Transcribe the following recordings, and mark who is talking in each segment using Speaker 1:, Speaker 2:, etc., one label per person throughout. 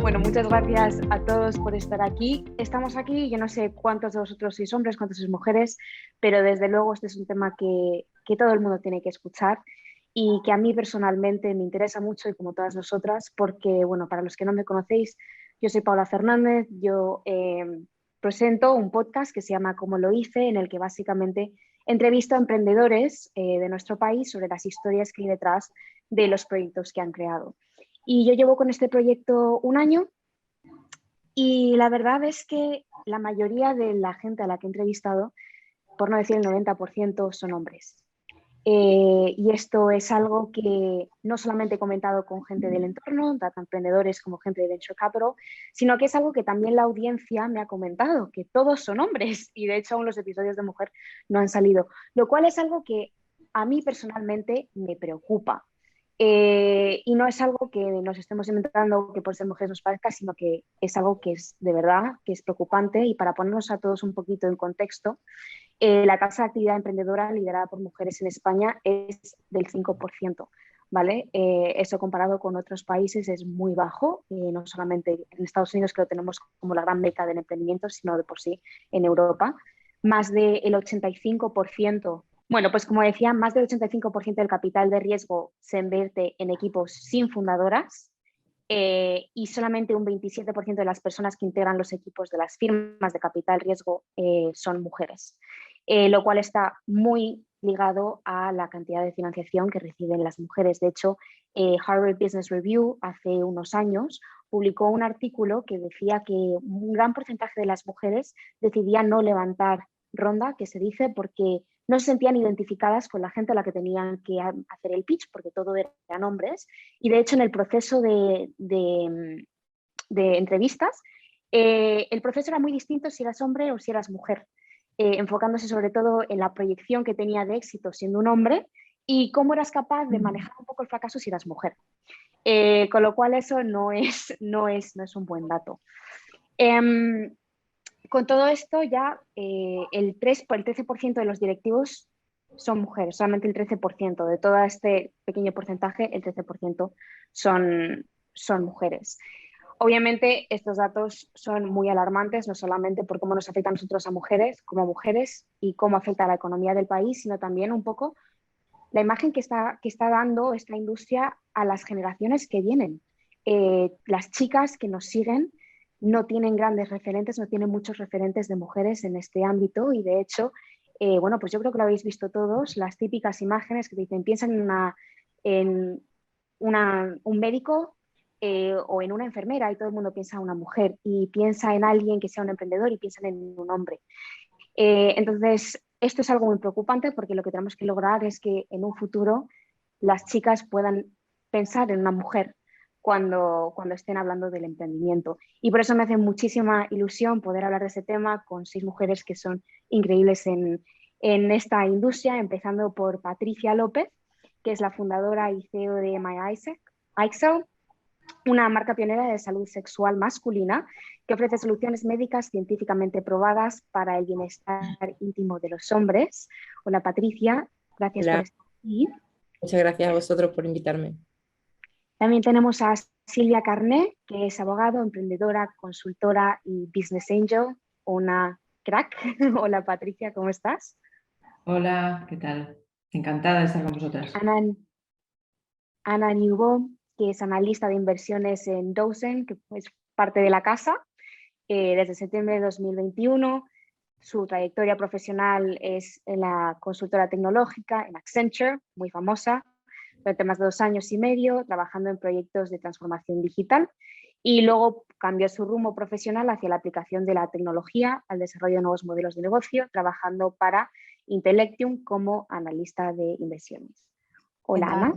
Speaker 1: Bueno, muchas gracias a todos por estar aquí. Estamos aquí, yo no sé cuántos de vosotros sois hombres, cuántos sois mujeres, pero desde luego este es un tema que todo el mundo tiene que escuchar y que a mí personalmente me interesa mucho y como todas nosotras, porque, bueno, para los que no me conocéis, yo soy Paula Fernández, yo presento un podcast que se llama Cómo lo hice, en el que básicamente entrevisto a emprendedores de nuestro país sobre las historias que hay detrás de los proyectos que han creado. Y yo llevo con este proyecto un año y la verdad es que la mayoría de la gente a la que he entrevistado, por no decir el 90%, son hombres. Y esto es algo que no solamente he comentado con gente del entorno, tanto emprendedores como gente de Venture Capital, sino que es algo que también la audiencia me ha comentado, que todos son hombres y de hecho aún los episodios de mujer no han salido, lo cual es algo que a mí personalmente me preocupa. Y no es algo que nos estemos inventando que por ser mujeres nos parezca, sino que es algo que es de verdad, que es preocupante. Y para ponernos a todos un poquito en contexto, la tasa de actividad emprendedora liderada por mujeres en España es del 5%, ¿vale? Eso comparado con otros países es muy bajo, no solamente en Estados Unidos, que lo tenemos como la gran meca del emprendimiento, sino de por sí en Europa. Más del 85%. Bueno, pues como decía, más del 85% del capital de riesgo se invierte en equipos sin fundadoras y solamente un 27% de las personas que integran los equipos de las firmas de capital riesgo son mujeres, lo cual está muy ligado a la cantidad de financiación que reciben las mujeres. De hecho, Harvard Business Review hace unos años publicó un artículo que decía que un gran porcentaje de las mujeres decidían no levantar ronda, que se dice, porque no se sentían identificadas con la gente a la que tenían que hacer el pitch, porque todo eran hombres. Y de hecho, en el proceso de entrevistas, el proceso era muy distinto si eras hombre o si eras mujer, enfocándose sobre todo en la proyección que tenía de éxito siendo un hombre y cómo eras capaz de manejar un poco el fracaso si eras mujer. Con lo cual eso no es un buen dato. Con todo esto ya el 13% de los directivos son mujeres, solamente el 13%. De todo este pequeño porcentaje, el 13% son mujeres. Obviamente estos datos son muy alarmantes, no solamente por cómo nos afecta a nosotros como mujeres y cómo afecta a la economía del país, sino también un poco la imagen que está dando esta industria a las generaciones que vienen. Las chicas que nos siguen no tienen grandes referentes, no tienen muchos referentes de mujeres en este ámbito y de hecho, bueno, pues yo creo que lo habéis visto todos, las típicas imágenes que te dicen, piensan en un médico o en una enfermera y todo el mundo piensa en una mujer y piensa en alguien que sea un emprendedor y piensan en un hombre. Entonces, esto es algo muy preocupante porque lo que tenemos que lograr es que en un futuro las chicas puedan pensar en una mujer cuando estén hablando del emprendimiento. Y por eso me hace muchísima ilusión poder hablar de ese tema con 6 mujeres que son increíbles en esta industria, empezando por Patricia López, que es la fundadora y CEO de MyIxel, una marca pionera de salud sexual masculina que ofrece soluciones médicas científicamente probadas para el bienestar íntimo de los hombres. Hola Patricia, gracias por
Speaker 2: Hola,
Speaker 1: estar aquí.
Speaker 2: muchas gracias a vosotros por invitarme.
Speaker 1: También tenemos a Silvia Carné, que es abogado, emprendedora, consultora y business angel, una crack. Hola Patricia, ¿cómo estás?
Speaker 3: Hola, ¿qué tal? Encantada de estar con vosotras.
Speaker 1: Ana Newbo, que es analista de inversiones en Dozen, que es parte de la casa, desde septiembre de 2021. Su trayectoria profesional es en la consultora tecnológica, en Accenture, muy famosa, durante más de 2 años y medio, trabajando en proyectos de transformación digital. Y luego cambió su rumbo profesional hacia la aplicación de la tecnología al desarrollo de nuevos modelos de negocio, trabajando para Intellectium como analista de inversiones. Hola, Ana.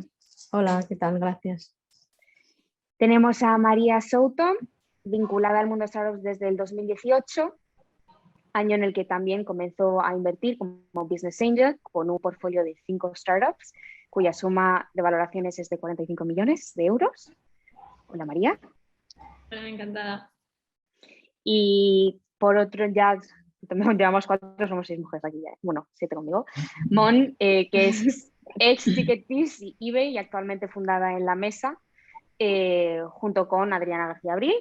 Speaker 4: Hola, ¿qué tal? Gracias.
Speaker 1: Tenemos a María Souto, vinculada al mundo de startups desde el 2018, año en el que también comenzó a invertir como business angel con un portfolio de 5 startups, cuya suma de valoraciones es de 45 millones de euros. Hola, María.
Speaker 5: Hola, encantada.
Speaker 1: Y por otro, ya llevamos 4, somos 6 mujeres aquí ya. Bueno, 7 conmigo. Mon, que es ex Ticketis y eBay y actualmente fundada en La Mesa, junto con Adriana García Abril,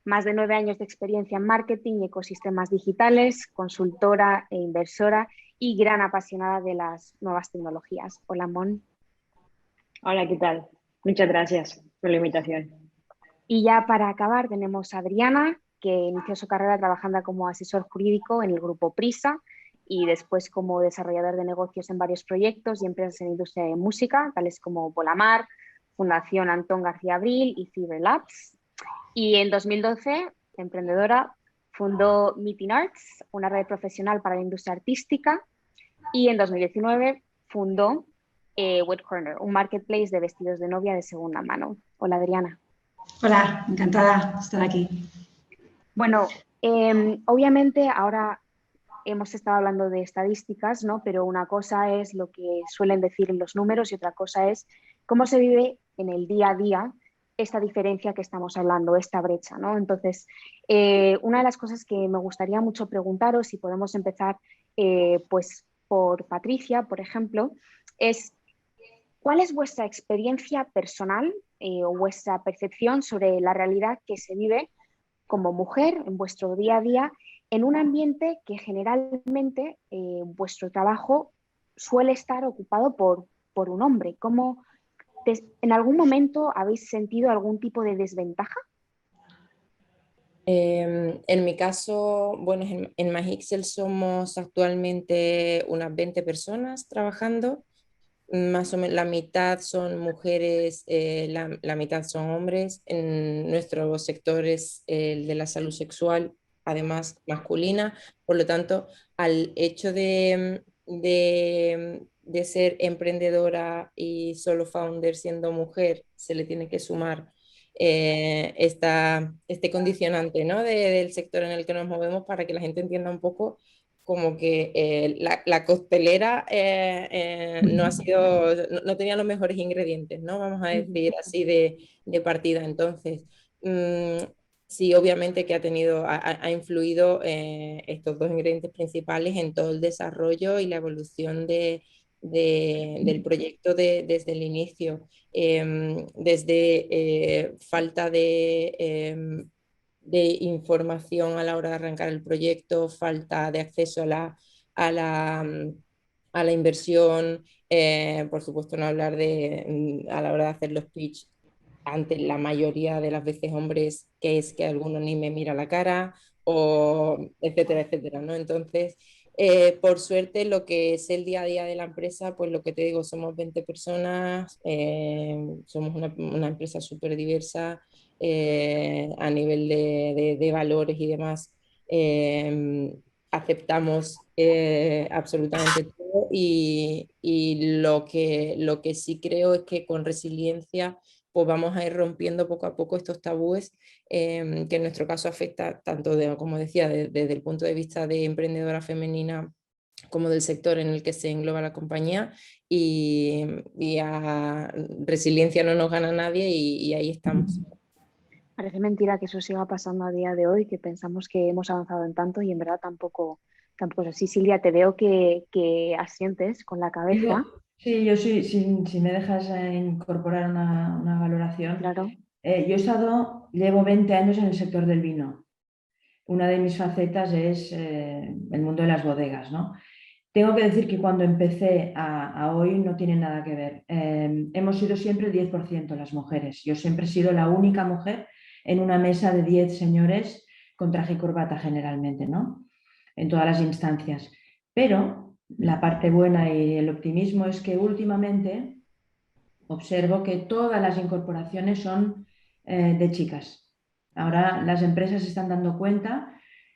Speaker 1: Más de 9 años de experiencia en marketing y ecosistemas digitales, consultora e inversora y gran apasionada de las nuevas tecnologías. Hola, Mon.
Speaker 6: Hola, ¿qué tal? Muchas gracias por la invitación.
Speaker 1: Y ya para acabar tenemos a Adriana, que inició su carrera trabajando como asesor jurídico en el grupo Prisa y después como desarrollador de negocios en varios proyectos y empresas en industria de música, tales como Polamar, Fundación Antón García Abril y Cyberlabs. Y en 2012, emprendedora, fundó Meeting Arts, una red profesional para la industria artística, y en 2019 fundó Wet Corner, un marketplace de vestidos de novia de segunda mano. Hola, Adriana.
Speaker 7: Hola, encantada de estar aquí.
Speaker 1: Bueno, obviamente ahora hemos estado hablando de estadísticas, ¿no? Pero una cosa es lo que suelen decir en los números y otra cosa es cómo se vive en el día a día esta diferencia que estamos hablando, esta brecha, ¿no? Entonces, una de las cosas que me gustaría mucho preguntaros, si podemos empezar pues por Patricia, por ejemplo, es ¿cuál es vuestra experiencia personal o vuestra percepción sobre la realidad que se vive como mujer en vuestro día a día en un ambiente que generalmente vuestro trabajo suele estar ocupado por un hombre? ¿Cómo en algún momento habéis sentido algún tipo de desventaja?
Speaker 2: En mi caso, bueno, en Magixel somos actualmente unas 20 personas trabajando. Más o menos la mitad son mujeres, la mitad son hombres. En nuestro sector es el de la salud sexual, además masculina. Por lo tanto, al hecho de ser emprendedora y solo founder siendo mujer, se le tiene que sumar este condicionante, ¿no? Del sector en el que nos movemos para que la gente entienda un poco como que la costelera no ha sido, no tenía los mejores ingredientes, ¿no? Vamos a decir así de partida. Entonces, sí, obviamente que ha tenido, ha influido estos dos ingredientes principales en todo el desarrollo y la evolución del proyecto desde el inicio. Desde falta de información a la hora de arrancar el proyecto, falta de acceso a la inversión, por supuesto no hablar a la hora de hacer los pitch ante la mayoría de las veces hombres, que es que alguno ni me mira la cara, o etcétera, etcétera, ¿no? Entonces, por suerte, lo que es el día a día de la empresa, pues lo que te digo, somos 20 personas, somos una empresa súper diversa a nivel de valores y demás. Aceptamos absolutamente todo y lo que sí creo es que con resiliencia pues vamos a ir rompiendo poco a poco estos tabúes que en nuestro caso afecta tanto, como decía, desde el punto de vista de emprendedora femenina como del sector en el que se engloba la compañía y a resiliencia no nos gana nadie y ahí estamos.
Speaker 1: Parece mentira que eso siga pasando a día de hoy, que pensamos que hemos avanzado en tanto y en verdad tampoco es así. Silvia, te veo que asientes con la cabeza.
Speaker 3: Sí, yo sí, si me dejas incorporar una valoración.
Speaker 1: Claro.
Speaker 3: Yo llevo 20 años en el sector del vino. Una de mis facetas es el mundo de las bodegas, ¿no? Tengo que decir que cuando empecé a hoy no tiene nada que ver. Hemos sido siempre el 10% las mujeres. Yo siempre he sido la única mujer en una mesa de 10 señores con traje y corbata generalmente, ¿no? En todas las instancias. Pero la parte buena y el optimismo es que últimamente observo que todas las incorporaciones son de chicas. Ahora las empresas se están dando cuenta.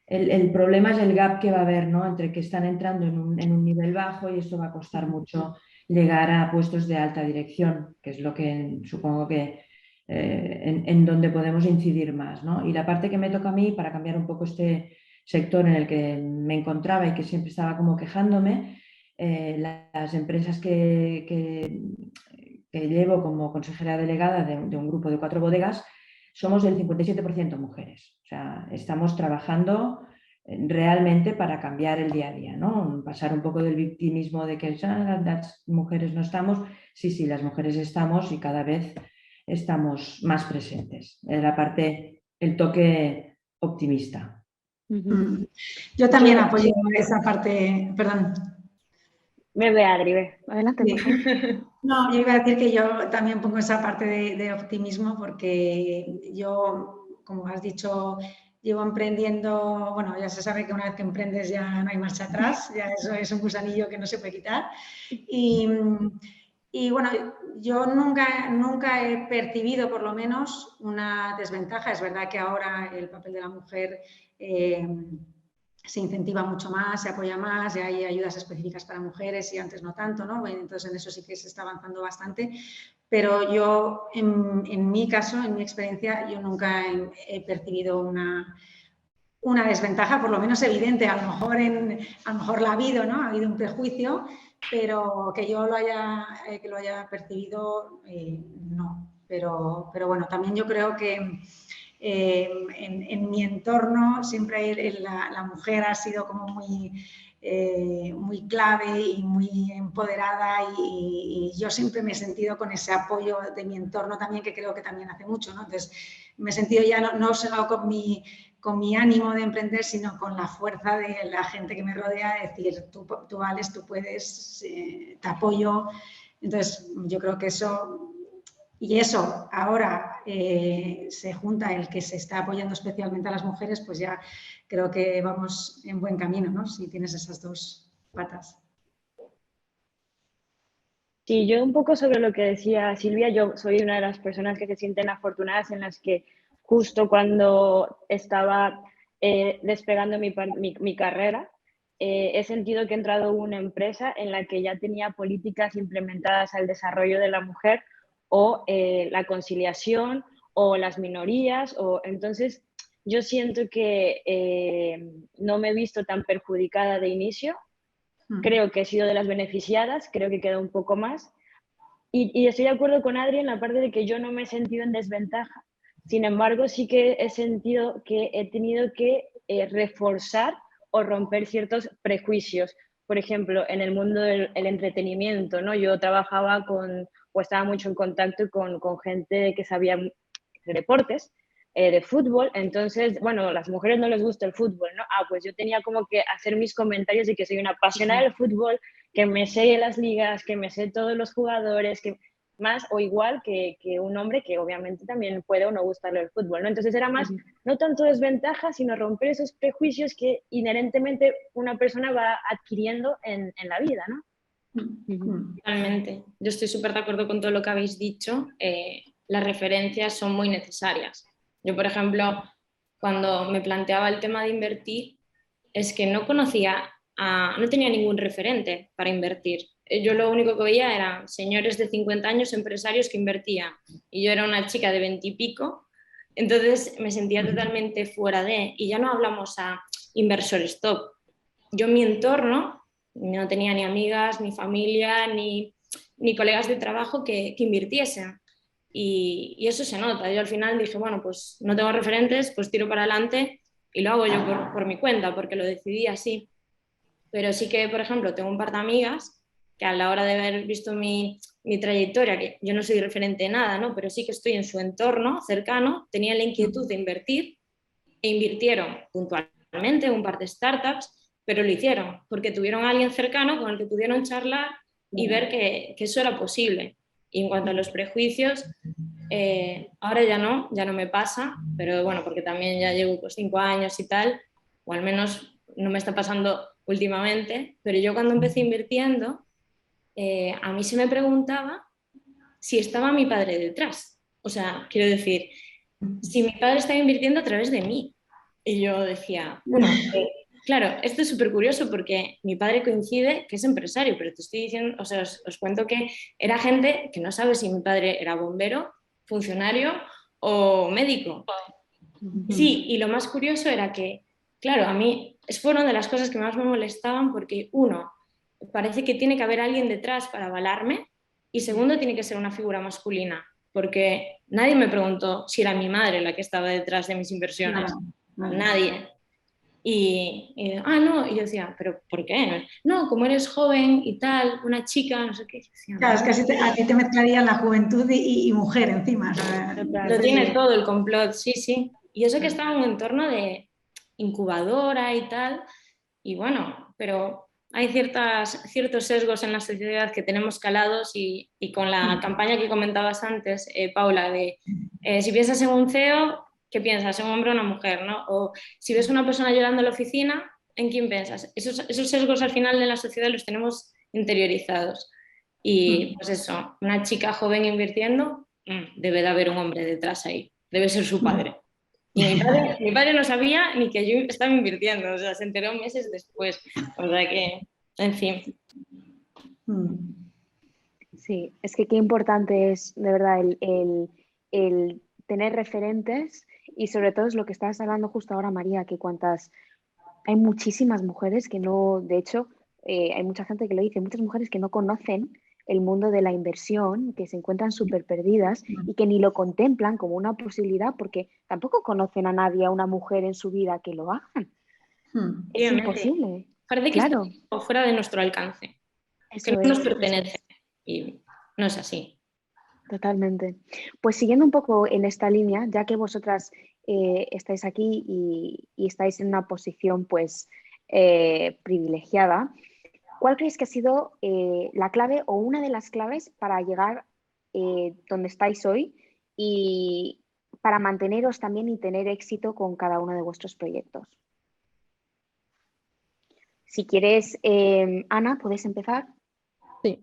Speaker 3: El problema es el gap que va a haber, ¿no? Entre que están entrando en un nivel bajo y esto va a costar mucho llegar a puestos de alta dirección, que es lo que supongo que en donde podemos incidir más, ¿no? Y la parte que me toca a mí para cambiar un poco este sector en el que me encontraba y que siempre estaba como quejándome, las empresas que llevo como consejera delegada de un grupo de 4 bodegas, somos del 57% mujeres. O sea, estamos trabajando realmente para cambiar el día a día, ¿no? Pasar un poco del victimismo de que las mujeres no estamos. Sí, las mujeres estamos y cada vez estamos más presentes. La parte, el toque optimista.
Speaker 7: Yo también apoyo esa parte, perdón.
Speaker 1: Ve, Adri, ve.
Speaker 6: Adelante,
Speaker 7: Sí.
Speaker 6: por favor.
Speaker 7: No, yo iba a decir que yo también pongo esa parte de optimismo porque yo, como has dicho, llevo emprendiendo, bueno, ya se sabe que una vez que emprendes ya no hay marcha atrás, ya eso es un gusanillo que no se puede quitar. Y bueno, yo nunca he percibido por lo menos una desventaja. Es verdad que ahora el papel de la mujer se incentiva mucho más, se apoya más, ya hay ayudas específicas para mujeres y antes no tanto, ¿no? Entonces en eso sí que se está avanzando bastante, pero yo en mi caso, en mi experiencia, yo nunca he percibido una desventaja, por lo menos evidente. A lo mejor la ha habido, ¿no? Ha habido un prejuicio, pero que yo lo haya percibido, no. Pero bueno, también yo creo que en mi entorno siempre la mujer ha sido como muy clave y muy empoderada y yo siempre me he sentido con ese apoyo de mi entorno también, que creo que también hace mucho, ¿no? Entonces me he sentido ya no solo con mi ánimo de emprender, sino con la fuerza de la gente que me rodea, decir, tú vales, tú puedes, te apoyo. Entonces yo creo que eso... Y eso ahora se junta el que se está apoyando especialmente a las mujeres, pues ya creo que vamos en buen camino, ¿no? Si tienes esas dos patas.
Speaker 6: Sí, yo un poco sobre lo que decía Silvia, yo soy una de las personas que se sienten afortunadas en las que justo cuando estaba despegando mi carrera, he sentido que he entrado a una empresa en la que ya tenía políticas implementadas al desarrollo de la mujer o la conciliación o las minorías. Entonces, yo siento que no me he visto tan perjudicada de inicio. Creo que he sido de las beneficiadas, creo que queda un poco más. Y estoy de acuerdo con Adri en la parte de que yo no me he sentido en desventaja. Sin embargo, sí que he sentido que he tenido que reforzar o romper ciertos prejuicios. Por ejemplo, en el mundo del entretenimiento, ¿no? Yo trabajaba o estaba mucho en contacto con gente que sabía de deportes, de fútbol. Entonces, bueno, a las mujeres no les gusta el fútbol, ¿no? Pues yo tenía como que hacer mis comentarios de que soy una apasionada del fútbol, que me sé las ligas, que me sé todos los jugadores, que más o igual que un hombre que obviamente también puede o no gustarle el fútbol, ¿no? Entonces era más, no tanto desventaja, sino romper esos prejuicios que inherentemente una persona va adquiriendo en la vida, ¿no?
Speaker 5: Totalmente. Yo estoy súper de acuerdo con todo lo que habéis dicho. Las referencias son muy necesarias. Yo, por ejemplo, cuando me planteaba el tema de invertir, es que no tenía ningún referente para invertir. Yo lo único que veía eran señores de 50 años, empresarios que invertían, y yo era una chica de 20 y pico, entonces me sentía totalmente fuera de, y ya no hablamos a inversores top. Yo en mi entorno no tenía ni amigas, ni familia, ni colegas de trabajo que invirtiesen. Y eso se nota. Yo al final dije, bueno, pues no tengo referentes, pues tiro para adelante y lo hago yo por mi cuenta, porque lo decidí así. Pero sí que, por ejemplo, tengo un par de amigas que a la hora de haber visto mi trayectoria, que yo no soy referente de nada, ¿no? Pero sí que estoy en su entorno cercano, tenían la inquietud de invertir e invirtieron puntualmente un par de startups, pero lo hicieron porque tuvieron a alguien cercano con el que pudieron charlar y ver que eso era posible. Y en cuanto a los prejuicios, ahora ya no me pasa, pero bueno, porque también ya llevo pues 5 años y tal, o al menos no me está pasando últimamente, pero yo cuando empecé invirtiendo, a mí se me preguntaba si estaba mi padre detrás. O sea, quiero decir, si mi padre estaba invirtiendo a través de mí. Y yo decía, bueno, claro, esto es súper curioso porque mi padre coincide que es empresario, pero te estoy diciendo, o sea, os cuento que era gente que no sabe si mi padre era bombero, funcionario o médico. Sí, y lo más curioso era que, claro, a mí fueron de las cosas que más me molestaban porque, uno, parece que tiene que haber alguien detrás para avalarme y segundo, tiene que ser una figura masculina, porque nadie me preguntó si era mi madre la que estaba detrás de mis inversiones. Nadie. No, y yo decía, ¿pero por qué? No, como eres joven y tal, una chica, no sé qué. Decía,
Speaker 7: claro, es que a ti te mezclarían la juventud y mujer encima. O sea,
Speaker 5: lo tiene todo el complot, sí, sí. Y eso que estaba en un entorno de incubadora y tal, y bueno, pero hay ciertos sesgos en la sociedad que tenemos calados y con la campaña que comentabas antes, Paula, de si piensas en un CEO, ¿qué piensas? ¿En un hombre o una mujer? ¿No? O si ves a una persona llorando en la oficina, ¿en quién piensas? Esos sesgos al final de la sociedad los tenemos interiorizados. Y pues eso, una chica joven invirtiendo, debe de haber un hombre detrás ahí, debe ser su padre. Y mi padre no sabía ni que yo estaba invirtiendo, o sea, se enteró meses después. O sea que, en fin.
Speaker 1: Sí, es que qué importante es de verdad el tener referentes y sobre todo es lo que estabas hablando justo ahora, María, que hay muchísimas mujeres que no, de hecho, hay mucha gente que lo dice, muchas mujeres que no conocen el mundo de la inversión, que se encuentran súper perdidas y que ni lo contemplan como una posibilidad porque tampoco conocen a nadie, a una mujer en su vida que lo hagan. Es imposible.
Speaker 5: Parece que
Speaker 1: Claro.
Speaker 5: está fuera de nuestro alcance, que no nos pertenece. Y no es así.
Speaker 1: Totalmente. Pues siguiendo un poco en esta línea, ya que vosotras estáis aquí y estáis en una posición pues privilegiada, ¿cuál creéis que ha sido la clave o una de las claves para llegar donde estáis hoy y para manteneros también y tener éxito con cada uno de vuestros proyectos? Si quieres, Ana, ¿puedes empezar?
Speaker 4: Sí.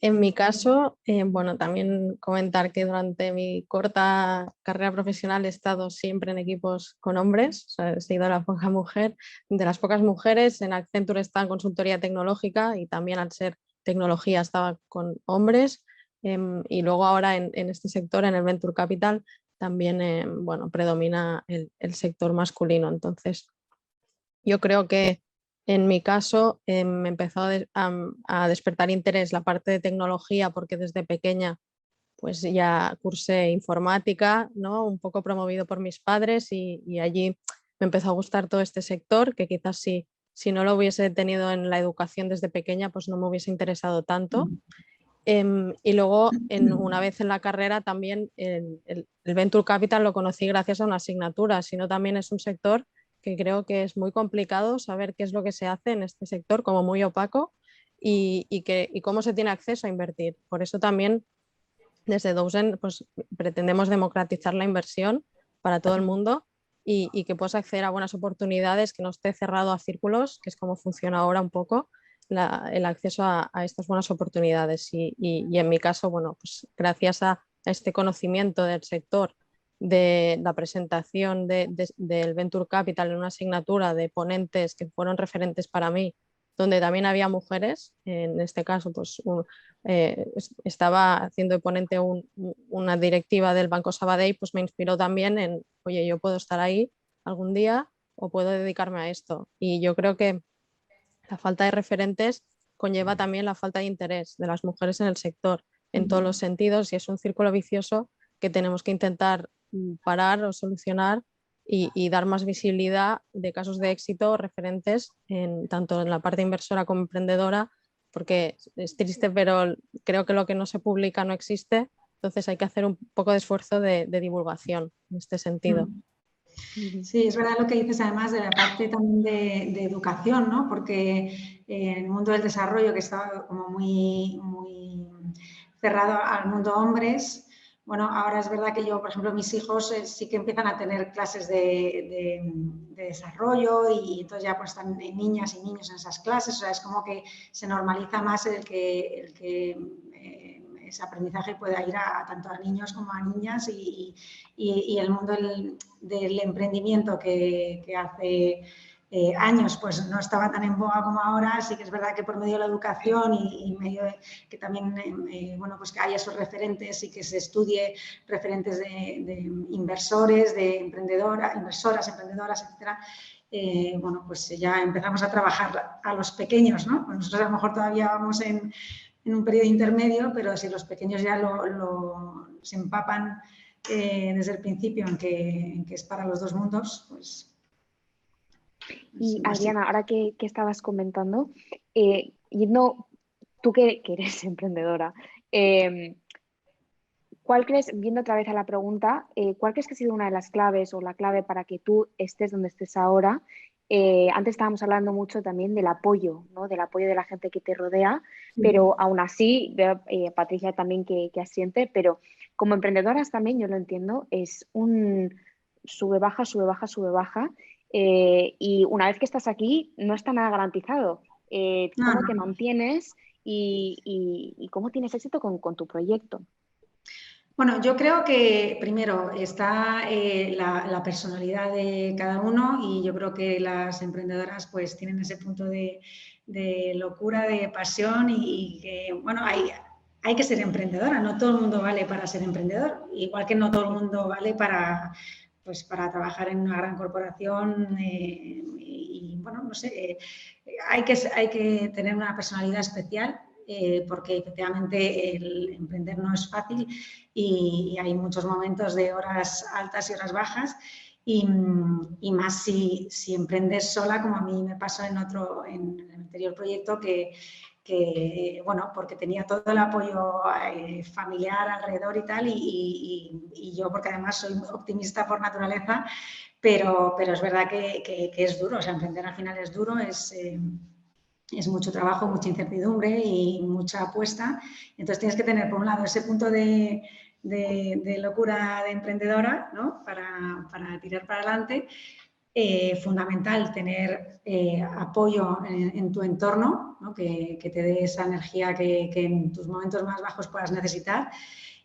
Speaker 4: En mi caso, bueno, también comentar que durante mi corta carrera profesional he estado siempre en equipos con hombres, o sea, he sido de las pocas mujeres. En Accenture estaba en consultoría tecnológica y también al ser tecnología estaba con hombres, y luego ahora en este sector, en el Venture Capital, también bueno, predomina el sector masculino. Entonces, yo creo que en mi caso me empezó a despertar interés la parte de tecnología porque desde pequeña pues ya cursé informática, ¿no? Un poco promovido por mis padres y allí me empezó a gustar todo este sector que quizás si no lo hubiese tenido en la educación desde pequeña pues no me hubiese interesado tanto. Y luego una vez en la carrera también el Venture Capital lo conocí gracias a una asignatura, sino también es un sector que creo que es muy complicado saber qué es lo que se hace en este sector, como muy opaco, y cómo se tiene acceso a invertir. Por eso también desde Dousen pues, pretendemos democratizar la inversión para todo el mundo y que puedas acceder a buenas oportunidades, que no esté cerrado a círculos, que es como funciona ahora un poco el acceso a estas buenas oportunidades. Y en mi caso, bueno, pues gracias a este conocimiento del sector, de la presentación del Venture Capital en una asignatura de ponentes que fueron referentes para mí, donde también había mujeres, en este caso pues estaba haciendo de ponente una directiva del Banco Sabadell, pues me inspiró también en, oye, yo puedo estar ahí algún día o puedo dedicarme a esto. Y yo creo que la falta de referentes conlleva también la falta de interés de las mujeres en el sector, en todos los sentidos, y es un círculo vicioso que tenemos que intentar parar o solucionar y dar más visibilidad de casos de éxito referentes tanto en la parte inversora como emprendedora, porque es triste, pero creo que lo que no se publica no existe, entonces hay que hacer un poco de esfuerzo de divulgación en este sentido.
Speaker 7: Sí, es verdad lo que dices además de la parte también de educación, ¿no? Porque en el mundo del desarrollo, que está como muy cerrado al mundo hombres, bueno, ahora es verdad que yo, por ejemplo, mis hijos sí que empiezan a tener clases de desarrollo y entonces ya pues están niñas y niños en esas clases, o sea, es como que se normaliza más el que ese aprendizaje pueda ir tanto a niños como a niñas y el mundo del emprendimiento que hace años pues no estaba tan en boga como ahora, así que es verdad que por medio de la educación y medio de que también bueno, pues que haya esos referentes y que se estudie referentes de inversores, de inversoras, emprendedoras, etcétera. Bueno, pues ya empezamos a trabajar a los pequeños, ¿no? Pues nosotros a lo mejor todavía vamos en un periodo intermedio, pero si los pequeños ya se empapan desde el principio en que es para los dos mundos, pues...
Speaker 1: Y Adriana, ahora que estabas comentando, tú que eres emprendedora, ¿cuál crees, viendo otra vez a la pregunta, cuál crees que ha sido una de las claves o la clave para que tú estés donde estés ahora? Antes estábamos hablando mucho también del apoyo, ¿no? Del apoyo de la gente que te rodea, pero aún así, veo Patricia también que asiente, pero como emprendedoras también, yo lo entiendo, es un sube, baja, sube, baja, sube, baja, y una vez que estás aquí, no está nada garantizado. ¿Cómo te mantienes y cómo tienes éxito con tu proyecto?
Speaker 7: Bueno, yo creo que primero está la personalidad de cada uno y yo creo que las emprendedoras pues tienen ese punto de locura, de pasión y que, bueno, hay que ser emprendedora, no todo el mundo vale para ser emprendedor, igual que no todo el mundo vale pues, para trabajar en una gran corporación y, bueno, no sé, hay que tener una personalidad especial. Porque efectivamente el emprender no es fácil y hay muchos momentos de horas altas y horas bajas y más si emprendes sola, como a mí me pasó en el anterior proyecto bueno, porque tenía todo el apoyo familiar alrededor y tal y yo porque además soy optimista por naturaleza, pero es verdad que es duro, o sea, emprender al final es duro, es mucho trabajo, mucha incertidumbre y mucha apuesta. Entonces tienes que tener, por un lado, ese punto de locura de emprendedora, ¿no? para tirar para adelante. Fundamental tener apoyo en tu entorno, ¿no? que te dé esa energía que en tus momentos más bajos puedas necesitar.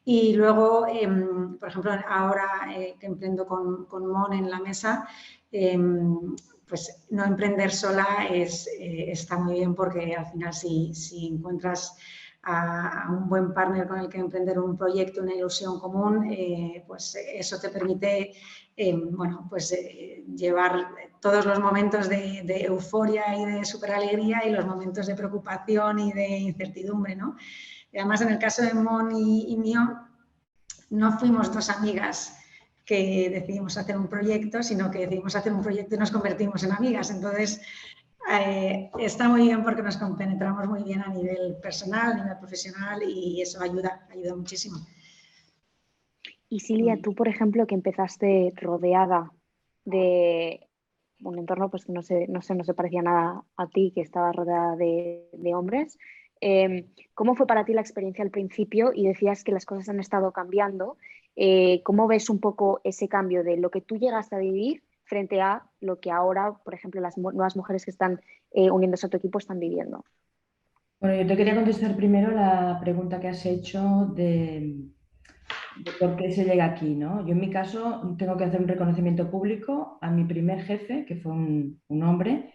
Speaker 7: Y luego, por ejemplo, ahora que emprendo con Mon en la mesa, pues no emprender sola está muy bien porque al final si encuentras a un buen partner con el que emprender un proyecto, una ilusión común, pues eso te permite bueno, pues, llevar todos los momentos de euforia y de super alegría y los momentos de preocupación y de incertidumbre, ¿no? Y además, en el caso de Mon y mío, no fuimos dos amigas que decidimos hacer un proyecto, sino que decidimos hacer un proyecto y nos convertimos en amigas. Entonces, está muy bien porque nos compenetramos muy bien a nivel personal, a nivel profesional y eso ayuda muchísimo.
Speaker 1: Y Silvia, tú, por ejemplo, que empezaste rodeada de un entorno pues que no se parecía nada a ti, que estabas rodeada de hombres, ¿cómo fue para ti la experiencia al principio? Y decías que las cosas han estado cambiando. ¿Cómo ves un poco ese cambio de lo que tú llegaste a vivir frente a lo que ahora, por ejemplo, las nuevas mujeres que están uniéndose a tu equipo están viviendo?
Speaker 3: Bueno, yo te quería contestar primero la pregunta que has hecho de por qué se llega aquí, ¿no? Yo en mi caso tengo que hacer un reconocimiento público a mi primer jefe, que fue un hombre,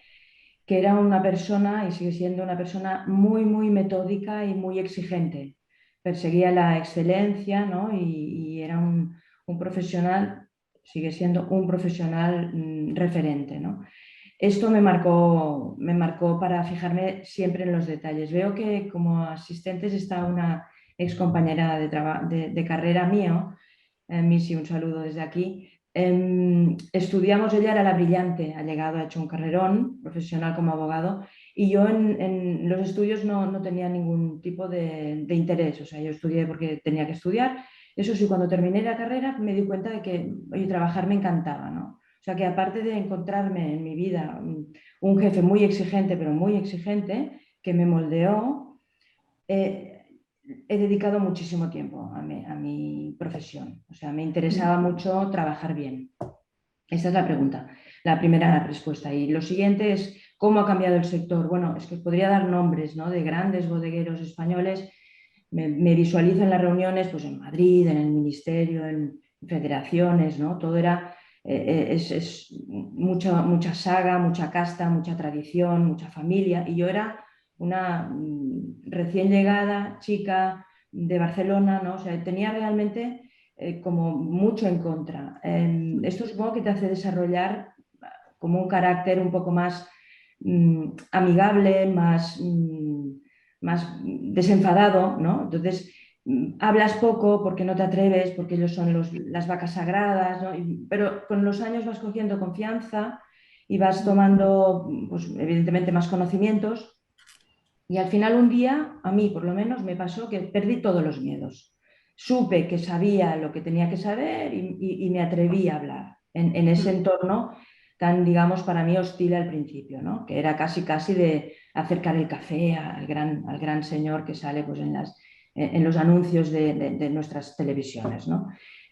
Speaker 3: que era una persona y sigue siendo una persona muy, muy metódica y muy exigente. Perseguía la excelencia, ¿no? Y era un profesional, sigue siendo un profesional referente, ¿no? Esto me marcó para fijarme siempre en los detalles. Veo que como asistentes está una ex compañera de carrera mío, Missy, un saludo desde aquí. Estudiamos, ella era la brillante, ha llegado, ha hecho un carrerón profesional como abogado y yo en los estudios no tenía ningún tipo de interés, o sea, yo estudié porque tenía que estudiar. Eso sí, cuando terminé la carrera me di cuenta de que, oye, trabajar me encantaba, ¿no? O sea, que aparte de encontrarme en mi vida un jefe muy exigente, pero muy exigente, que me moldeó, he dedicado muchísimo tiempo a mi profesión. O sea, me interesaba mucho trabajar bien. Esta es la pregunta, la primera respuesta. Y lo siguiente es, ¿cómo ha cambiado el sector? Bueno, es que os podría dar nombres, ¿no? De grandes bodegueros españoles. Me visualizo en las reuniones, pues en Madrid, en el ministerio, en federaciones, ¿no? Todo era, es mucha saga, mucha casta, mucha tradición, mucha familia. Y yo era una recién llegada chica de Barcelona, ¿no? O sea, tenía realmente como mucho en contra. Esto supongo que te hace desarrollar como un carácter un poco más amigable, más desenfadado, ¿no? Entonces, hablas poco porque no te atreves, porque ellos son las vacas sagradas, ¿no? Pero con los años vas cogiendo confianza y vas tomando, pues, evidentemente, más conocimientos. Y al final un día, a mí por lo menos, me pasó que perdí todos los miedos. O supe que sabía lo que tenía que saber y me atreví a hablar en ese entorno tan, digamos, para mí hostil al principio, ¿no? Que era casi de acercar el café al gran señor que sale pues, en los anuncios de nuestras televisiones, ¿no?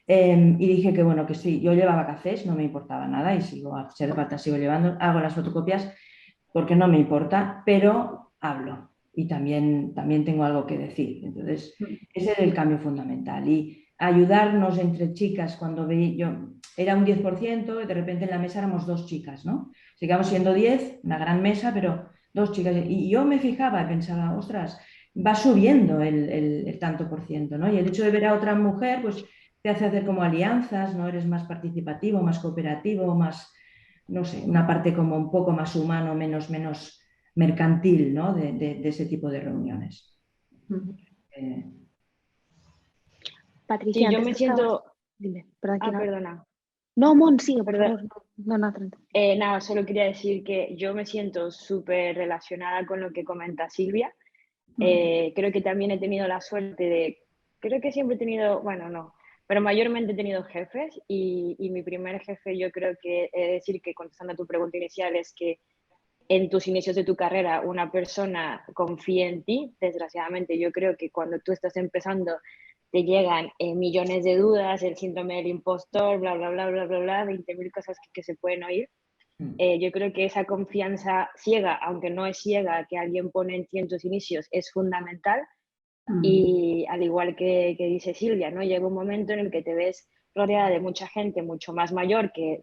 Speaker 3: Y dije que bueno, que sí, yo llevaba cafés, no me importaba nada y sigo a ser falta, sigo llevando, hago las fotocopias porque no me importa, pero hablo y también tengo algo que decir. Entonces, ese es el cambio fundamental. Y ayudarnos entre chicas cuando veía yo, era un 10% y de repente en la mesa éramos 2 chicas, ¿no? Sigamos siendo 10, una gran mesa, pero 2 chicas. Y yo me fijaba y pensaba, ostras, va subiendo el tanto por ciento, ¿no? Y el hecho de ver a otra mujer, pues te hace hacer como alianzas, ¿no? Eres más participativo, más cooperativo, más, no sé, una parte como un poco más humano, menos mercantil, ¿no? De ese tipo de reuniones. Eh,
Speaker 1: Patricia,
Speaker 6: Sí, yo
Speaker 1: antes
Speaker 6: me
Speaker 1: estabas...
Speaker 6: siento...
Speaker 1: Dime, perdón,
Speaker 6: Ah, perdona.
Speaker 1: No, Mon, sigue, por
Speaker 6: Perdón.
Speaker 1: favor. No, no, tranquilo.
Speaker 6: Nada, solo quería decir que yo me siento súper relacionada con lo que comenta Silvia. Creo que también he tenido la suerte creo que siempre he tenido, bueno, no, pero mayormente he tenido jefes y mi primer jefe yo creo que he de decir que contestando a tu pregunta inicial es que en tus inicios de tu carrera una persona confía en ti. Desgraciadamente yo creo que cuando tú estás empezando te llegan millones de dudas, el síndrome del impostor, bla, bla, bla, bla, bla, bla, 20.000 cosas que se pueden oír. Yo creo que esa confianza ciega, aunque no es ciega, que alguien pone en ti en tus inicios, es fundamental. Y al igual que dice Silvia, ¿no? Llega un momento en el que te ves rodeada de mucha gente mucho más mayor que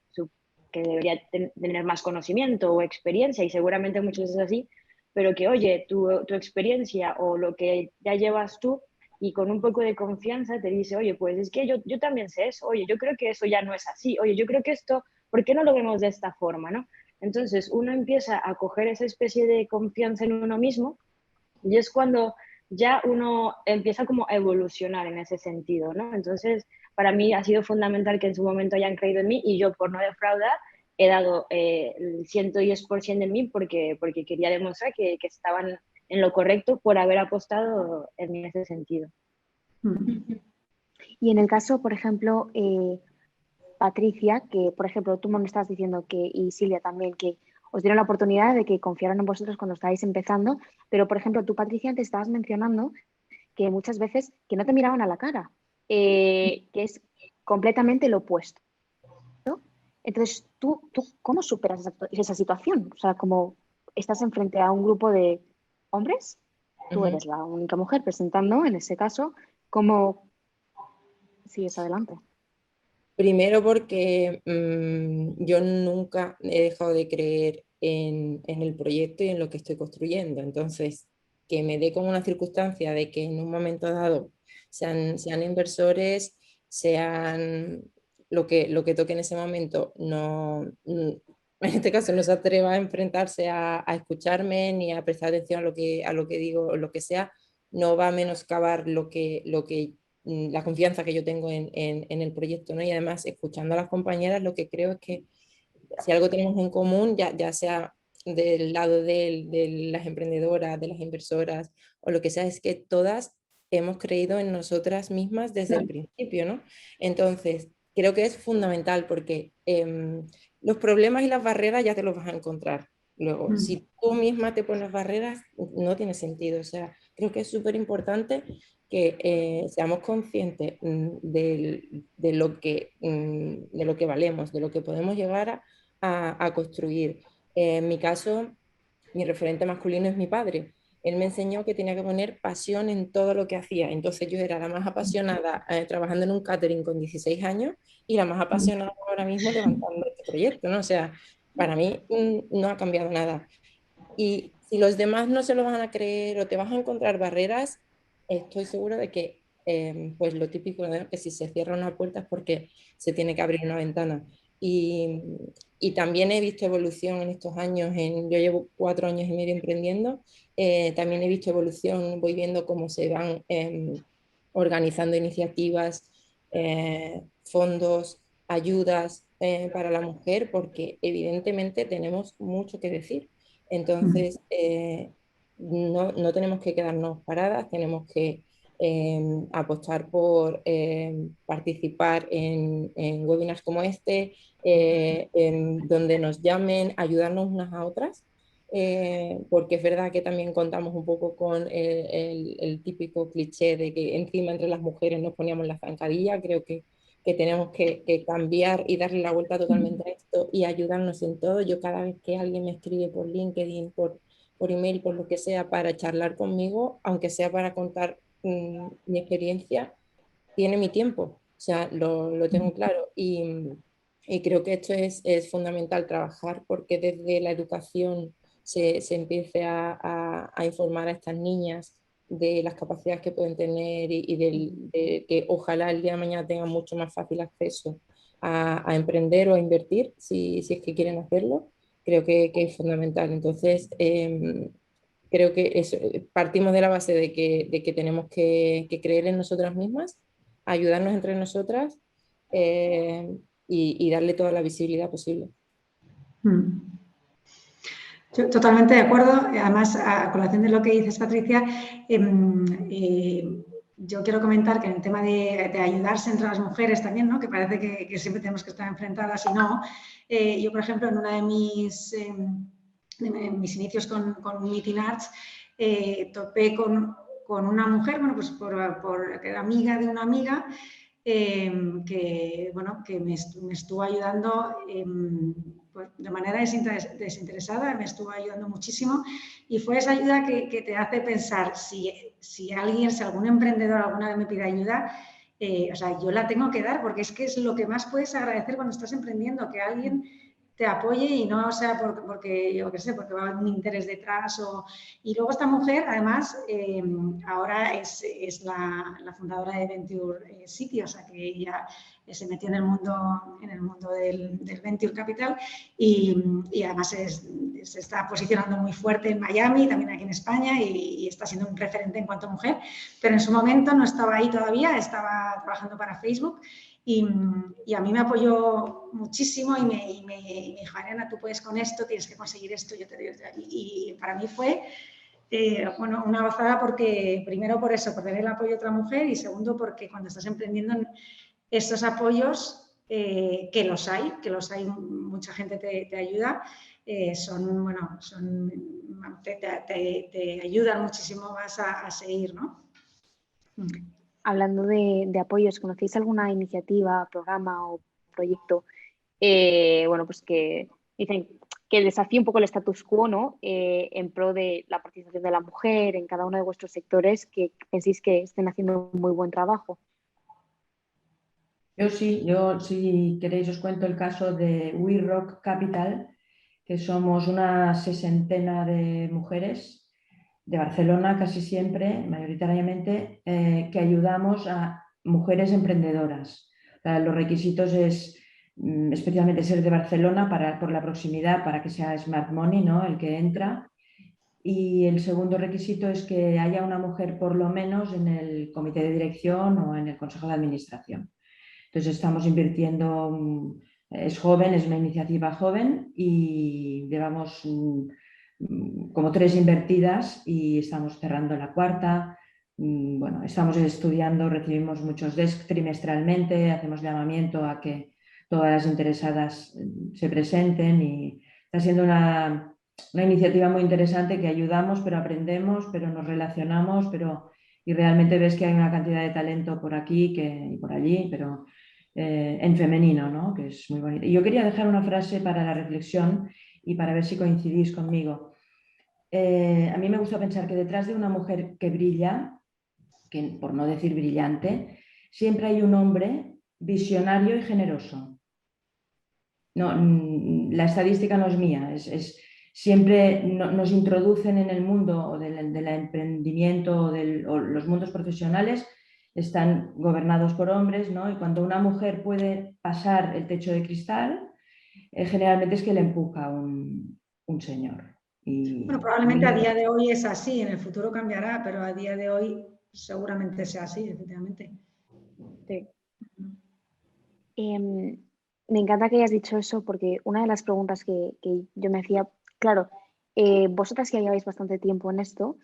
Speaker 6: debería tener más conocimiento o experiencia, y seguramente muchas veces es así, pero que, oye, tu experiencia o lo que ya llevas tú y con un poco de confianza te dice, oye, pues es que yo también sé eso, oye, yo creo que eso ya no es así, oye, yo creo que esto, ¿por qué no lo vemos de esta forma, no? Entonces uno empieza a coger esa especie de confianza en uno mismo y es cuando ya uno empieza como a evolucionar en ese sentido, ¿no? Entonces, para mí ha sido fundamental que en su momento hayan creído en mí y yo, por no defraudar, he dado el 110% de mí porque quería demostrar que estaban en lo correcto por haber apostado en mí en ese sentido.
Speaker 1: Y en el caso, por ejemplo, Patricia, que por ejemplo tú me estás diciendo que, y Silvia también, que os dieron la oportunidad de que confiaran en vosotros cuando estáis empezando, pero por ejemplo tú, Patricia, antes estabas mencionando que muchas veces que no te miraban a la cara, que es completamente lo opuesto. Entonces, ¿tú cómo superas esa situación? O sea, como estás enfrente a un grupo de hombres, tú eres la única mujer presentando, en ese caso, ¿cómo sigues adelante?
Speaker 2: Primero porque yo nunca he dejado de creer en el proyecto y en lo que estoy construyendo. Entonces, que me dé como una circunstancia de que en un momento dado sean inversores, sean lo que toque en ese momento, no, en este caso no se atreva a enfrentarse a escucharme ni a prestar atención a lo que digo o lo que sea, no va a menoscabar la confianza que yo tengo en el proyecto, ¿no? Y además, escuchando a las compañeras, lo que creo es que si algo tenemos en común, ya sea del lado de las emprendedoras, de las inversoras o lo que sea, es que todas hemos creído en nosotras mismas desde el principio, ¿no? Entonces, creo que es fundamental porque los problemas y las barreras ya te los vas a encontrar. Luego, si tú misma te pones barreras, no tiene sentido. O sea, creo que es súper importante que seamos conscientes de lo que valemos, de lo que podemos llegar a construir. En mi caso, mi referente masculino es mi padre. Él me enseñó que tenía que poner pasión en todo lo que hacía. Entonces yo era la más apasionada trabajando en un catering con 16 años y la más apasionada ahora mismo levantando este proyecto, ¿no? O sea, para mí no ha cambiado nada. Y si los demás no se lo van a creer o te vas a encontrar barreras, estoy segura de que, pues lo típico, ¿no? Que si se cierra una puerta es porque se tiene que abrir una ventana. Y, y también he visto evolución en estos años. Yo llevo 4 años y medio emprendiendo. También he visto evolución, voy viendo cómo se van organizando iniciativas, fondos, ayudas para la mujer, porque evidentemente tenemos mucho que decir. Entonces, no tenemos que quedarnos paradas, tenemos que apostar por participar en webinars como este, en donde nos llamen, ayudarnos unas a otras. Porque es verdad que también contamos un poco con el típico cliché de que encima entre las mujeres nos poníamos la zancadilla. Creo que tenemos que cambiar y darle la vuelta totalmente a esto y ayudarnos en todo. Yo cada vez que alguien me escribe por LinkedIn, por email, por lo que sea, para charlar conmigo, aunque sea para contar mi experiencia, tiene mi tiempo. O sea, lo tengo claro. Y creo que esto es fundamental trabajar porque desde la educación se empiece a informar a estas niñas de las capacidades que pueden tener de que ojalá el día de mañana tengan mucho más fácil acceso a emprender o a invertir si es que quieren hacerlo. Creo que es fundamental. Entonces, creo que partimos de la base de que tenemos que creer en nosotras mismas, ayudarnos entre nosotras y darle toda la visibilidad posible.
Speaker 7: Yo totalmente de acuerdo. Además, a colación de lo que dices, Patricia, yo quiero comentar que en el tema de ayudarse entre las mujeres también, ¿no? Que parece que siempre tenemos que estar enfrentadas y no. Yo, por ejemplo, en una de mis inicios con Meeting Arts, topé con una mujer, bueno, pues que era amiga de una amiga, que me estuvo ayudando pues de manera desinteresada, me estuvo ayudando muchísimo y fue esa ayuda que te hace pensar si algún emprendedor alguna vez me pide ayuda, o sea, yo la tengo que dar porque es que es lo que más puedes agradecer cuando estás emprendiendo, que alguien te apoye y no sea porque yo qué sé, porque va a haber un interés detrás. Y luego esta mujer, además, ahora es la fundadora de Venture City, o sea que ella se metió en el mundo del Venture Capital y además se está posicionando muy fuerte en Miami, también aquí en España y está siendo un referente en cuanto a mujer, pero en su momento no estaba ahí todavía, estaba trabajando para Facebook. Y a mí me apoyó muchísimo y me dijo, Ariana, tú puedes con esto, tienes que conseguir esto. Y para mí fue una gozada porque, primero por eso, por tener el apoyo de otra mujer y segundo porque cuando estás emprendiendo estos apoyos, que los hay, mucha gente te ayuda, te ayudan muchísimo más a seguir, ¿no?
Speaker 1: Hablando de apoyos, ¿conocéis alguna iniciativa, programa o proyecto pues que dicen que desafíe un poco el status quo, ¿no? En pro de la participación de la mujer en cada uno de vuestros sectores, que penséis que estén haciendo un muy buen trabajo?
Speaker 3: Yo si queréis os cuento el caso de We Rock Capital, que somos una 60 de mujeres de Barcelona casi siempre, mayoritariamente, que ayudamos a mujeres emprendedoras. Los requisitos es especialmente ser de Barcelona por la proximidad, para que sea Smart Money, ¿no? El que entra. Y el segundo requisito es que haya una mujer por lo menos en el comité de dirección o en el consejo de administración. Entonces estamos invirtiendo, es joven, es una iniciativa joven y llevamos como 3 invertidas y estamos cerrando la 4ª. Bueno, estamos estudiando, recibimos muchos desks trimestralmente, hacemos llamamiento a que todas las interesadas se presenten y está siendo una iniciativa muy interesante que ayudamos, pero aprendemos, pero nos relacionamos, y realmente ves que hay una cantidad de talento por aquí y por allí, pero en femenino, ¿no? Que es muy bonito. Y yo quería dejar una frase para la reflexión y para ver si coincidís conmigo. A mí me gusta pensar que detrás de una mujer que brilla, que por no decir brillante, siempre hay un hombre visionario y generoso. No, la estadística no es mía, siempre nos introducen en el mundo del emprendimiento o los mundos profesionales, están gobernados por hombres, ¿no? Y cuando una mujer puede pasar el techo de cristal, generalmente es que le empuja un señor.
Speaker 7: Bueno, probablemente a día de hoy es así, en el futuro cambiará, pero a día de hoy seguramente sea así, efectivamente.
Speaker 1: Sí. Me encanta que hayas dicho eso porque una de las preguntas que yo me hacía, claro, vosotras que lleváis bastante tiempo en esto,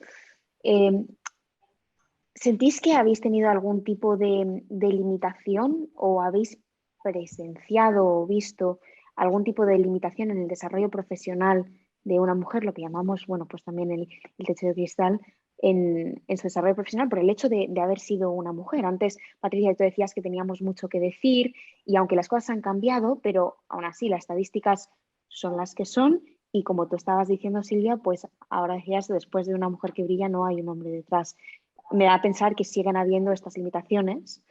Speaker 1: ¿Sentís que habéis tenido algún tipo de limitación o habéis presenciado o visto algún tipo de limitación en el desarrollo profesional de una mujer, lo que llamamos, bueno, pues también el techo de cristal, en su desarrollo profesional por el hecho de haber sido una mujer? Antes, Patricia, tú decías que teníamos mucho que decir y aunque las cosas han cambiado, pero aún así las estadísticas son las que son y como tú estabas diciendo, Silvia, pues ahora decías, después de una mujer que brilla no hay un hombre detrás. Me da a pensar que siguen habiendo estas limitaciones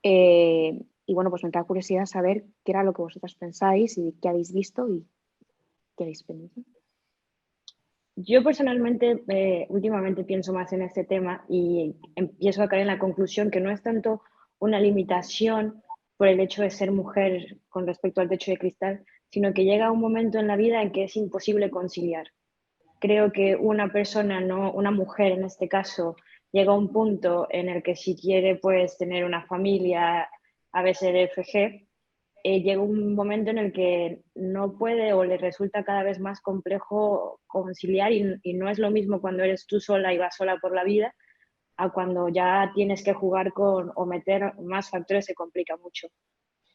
Speaker 1: y bueno, pues me da curiosidad saber qué era lo que vosotras pensáis y qué habéis visto y qué habéis pensado.
Speaker 6: Yo personalmente últimamente pienso más en este tema y empiezo a caer en la conclusión que no es tanto una limitación por el hecho de ser mujer con respecto al techo de cristal, sino que llega un momento en la vida en que es imposible conciliar. Creo que una persona, no, una mujer en este caso, llega a un punto en el que si quiere pues tener una familia ABCDFG, llega un momento en el que no puede o le resulta cada vez más complejo conciliar y no es lo mismo cuando eres tú sola y vas sola por la vida a cuando ya tienes que jugar con o meter más factores, se complica mucho.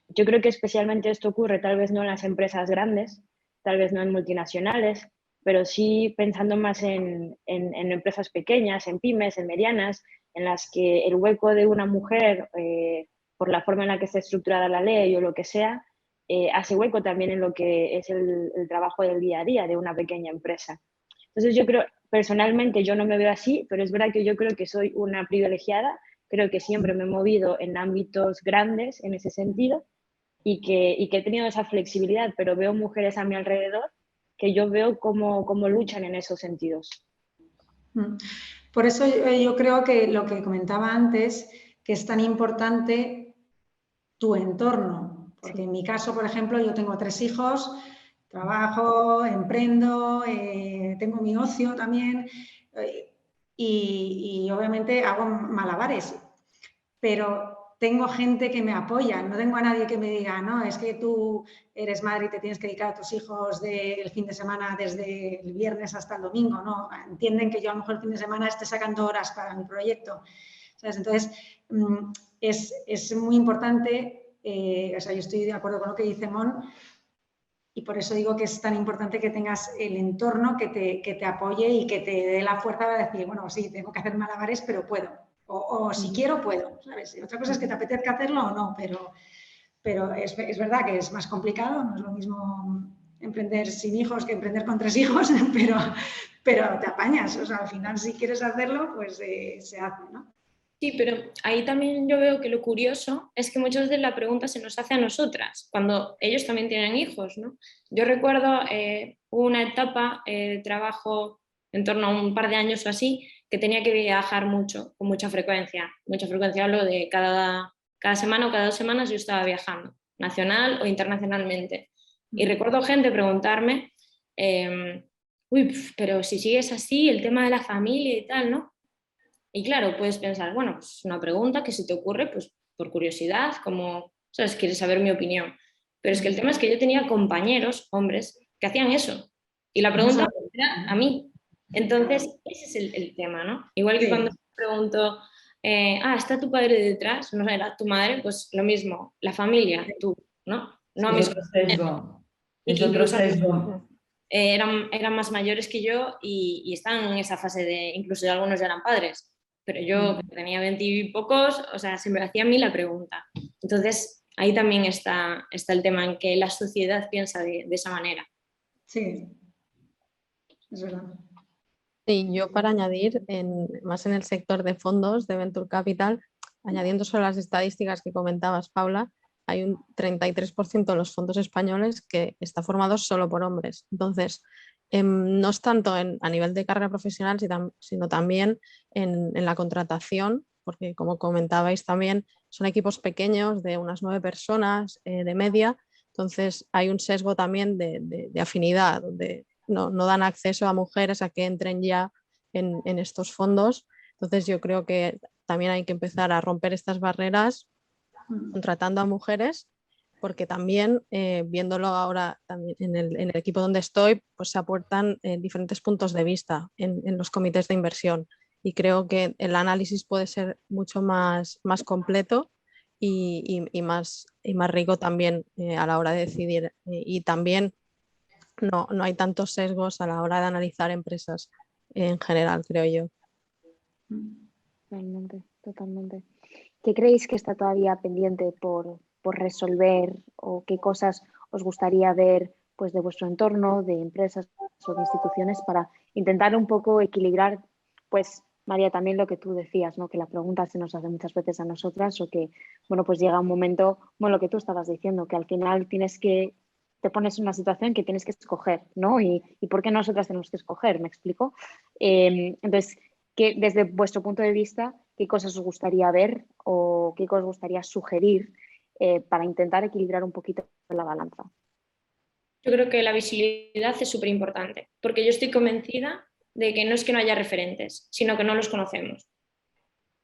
Speaker 6: Yo creo que especialmente esto ocurre tal vez no en las empresas grandes, tal vez no en multinacionales, pero sí pensando más en empresas pequeñas, en pymes, en medianas, en las que el hueco de una mujer, por la forma en la que está estructurada la ley o lo que sea, hace hueco también en lo que es el trabajo del día a día de una pequeña empresa. Entonces yo creo, personalmente yo no me veo así, pero es verdad que yo creo que soy una privilegiada, creo que siempre me he movido en ámbitos grandes en ese sentido y que he tenido esa flexibilidad, pero veo mujeres a mi alrededor que yo veo cómo luchan en esos sentidos.
Speaker 7: Por eso yo creo que lo que comentaba antes, que es tan importante tu entorno, porque en mi caso, por ejemplo, yo tengo 3 hijos, trabajo, emprendo, tengo mi ocio también y obviamente hago malabares, pero tengo gente que me apoya, no tengo a nadie que me diga, no, es que tú eres madre y te tienes que dedicar a tus hijos del fin de semana desde el viernes hasta el domingo, no, entienden que yo a lo mejor el fin de semana esté sacando horas para mi proyecto, ¿sabes? Entonces, es muy importante, o sea, yo estoy de acuerdo con lo que dice Mon, y por eso digo que es tan importante que tengas el entorno que te apoye y que te dé la fuerza para decir, bueno, sí, tengo que hacer malabares, pero puedo. O si quiero, puedo, ¿sabes? Y otra cosa es que te apetezca hacerlo o no, pero es verdad que es más complicado, no es lo mismo emprender sin hijos que emprender con 3 hijos, pero te apañas, o sea, al final si quieres hacerlo, pues se hace, ¿no?
Speaker 5: Sí, pero ahí también yo veo que lo curioso es que muchas veces la pregunta se nos hace a nosotras, cuando ellos también tienen hijos, ¿no? Yo recuerdo una etapa de trabajo en torno a un par de años o así, que tenía que viajar mucho, con mucha frecuencia. Mucha frecuencia hablo de cada semana o cada 2 semanas yo estaba viajando, nacional o internacionalmente. Y recuerdo gente preguntarme, uy, pero si sigues así, el tema de la familia y tal, ¿no? Y claro, puedes pensar, bueno, pues es una pregunta que se te ocurre pues, por curiosidad, como, ¿sabes? Quieres saber mi opinión. Pero es que el tema es que yo tenía compañeros, hombres, que hacían eso. Y la pregunta era a mí. Entonces, ese es el tema, ¿no? Igual que cuando pregunto, ¿está tu padre detrás? No era tu madre, pues lo mismo, la familia, tú, ¿no? No a mis
Speaker 3: sesgo.
Speaker 5: y
Speaker 3: Es
Speaker 5: que
Speaker 3: otro
Speaker 5: incluso
Speaker 3: sesgo.
Speaker 5: eran más mayores que yo y están en esa fase de, incluso algunos ya eran padres. Pero yo que tenía 20 y pocos, o sea, se me hacía a mí la pregunta. Entonces, ahí también está el tema en que la sociedad piensa de esa manera.
Speaker 7: Sí, es verdad.
Speaker 4: Sí, yo para añadir, más en el sector de fondos de Venture Capital, añadiendo sobre las estadísticas que comentabas, Paula, hay un 33% de los fondos españoles que está formado solo por hombres. Entonces, no es tanto a nivel de carrera profesional, sino también en la contratación, porque como comentabais también, son equipos pequeños de unas 9 personas de media, entonces hay un sesgo también de afinidad, donde no dan acceso a mujeres a que entren ya en estos fondos. Entonces yo creo que también hay que empezar a romper estas barreras contratando a mujeres, porque también viéndolo ahora también en el equipo donde estoy, pues se aportan diferentes puntos de vista en los comités de inversión y creo que el análisis puede ser mucho más completo y más rico también a la hora de decidir. Y también no hay tantos sesgos a la hora de analizar empresas en general, creo yo.
Speaker 1: Totalmente, totalmente. ¿Qué creéis que está todavía pendiente por resolver o qué cosas os gustaría ver pues, de vuestro entorno, de empresas o de instituciones para intentar un poco equilibrar, pues María, también lo que tú decías, ¿no? Que la pregunta se nos hace muchas veces a nosotras o que, bueno, pues llega un momento, bueno, lo que tú estabas diciendo, que al final te pones en una situación que tienes que escoger, ¿no? ¿Y por qué nosotras tenemos que escoger? ¿Me explico? Entonces, desde vuestro punto de vista, qué cosas os gustaría ver o qué cosas os gustaría sugerir para intentar equilibrar un poquito la balanza?
Speaker 5: Yo creo que la visibilidad es súper importante, porque yo estoy convencida de que no es que no haya referentes, sino que no los conocemos.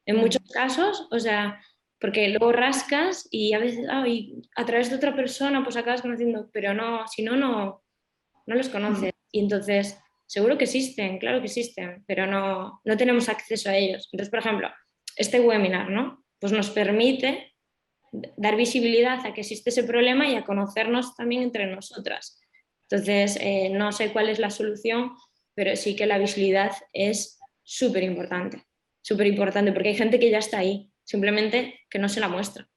Speaker 5: En muchos casos, o sea, porque luego rascas y a veces y a través de otra persona pues acabas conociendo, pero no, si no, no los conoces. Y entonces, seguro que existen, claro que existen, pero no tenemos acceso a ellos. Entonces, por ejemplo, este webinar, ¿no? Pues nos permite dar visibilidad a que existe ese problema y a conocernos también entre nosotras. Entonces, no sé cuál es la solución, pero sí que la visibilidad es súper importante, porque hay gente que ya está ahí, simplemente que no se la muestra.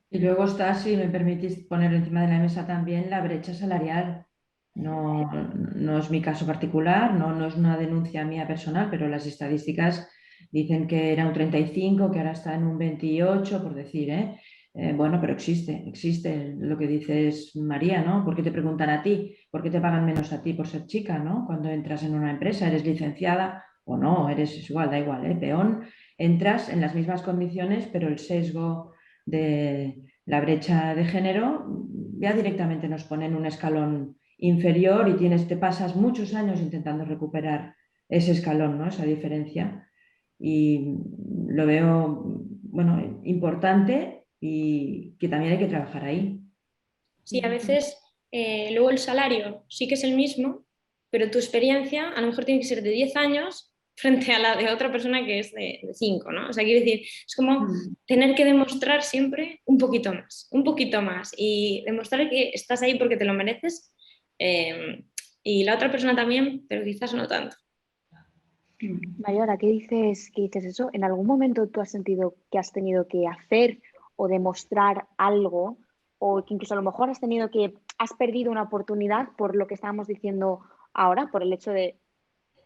Speaker 3: Y luego está, si me permitís poner encima de la mesa también, la brecha salarial. No es mi caso particular, no es una denuncia mía personal, pero las estadísticas dicen que era un 35, que ahora está en un 28, por decir, ¿eh? Bueno, pero existe lo que dices, María, ¿no? ¿Por qué te preguntan a ti? ¿Por qué te pagan menos a ti por ser chica, ¿no? Cuando entras en una empresa, eres licenciada o no, eres igual, da igual, ¿eh? Peón, entras en las mismas condiciones, pero el sesgo de la brecha de género ya directamente nos pone en un escalón inferior y te pasas muchos años intentando recuperar ese escalón, ¿no? Esa diferencia. Y lo veo, bueno, importante y que también hay que trabajar ahí.
Speaker 5: Sí, a veces luego el salario sí que es el mismo, pero tu experiencia a lo mejor tiene que ser de 10 años frente a la de otra persona que es de 5, ¿no? O sea, quiero decir, es como tener que demostrar siempre un poquito más y demostrar que estás ahí porque te lo mereces y la otra persona también, pero quizás no tanto.
Speaker 1: Mayora, ¿qué dices eso? ¿En algún momento tú has sentido que has tenido que hacer o demostrar algo o que incluso a lo mejor has perdido una oportunidad por lo que estábamos diciendo ahora, por el hecho de,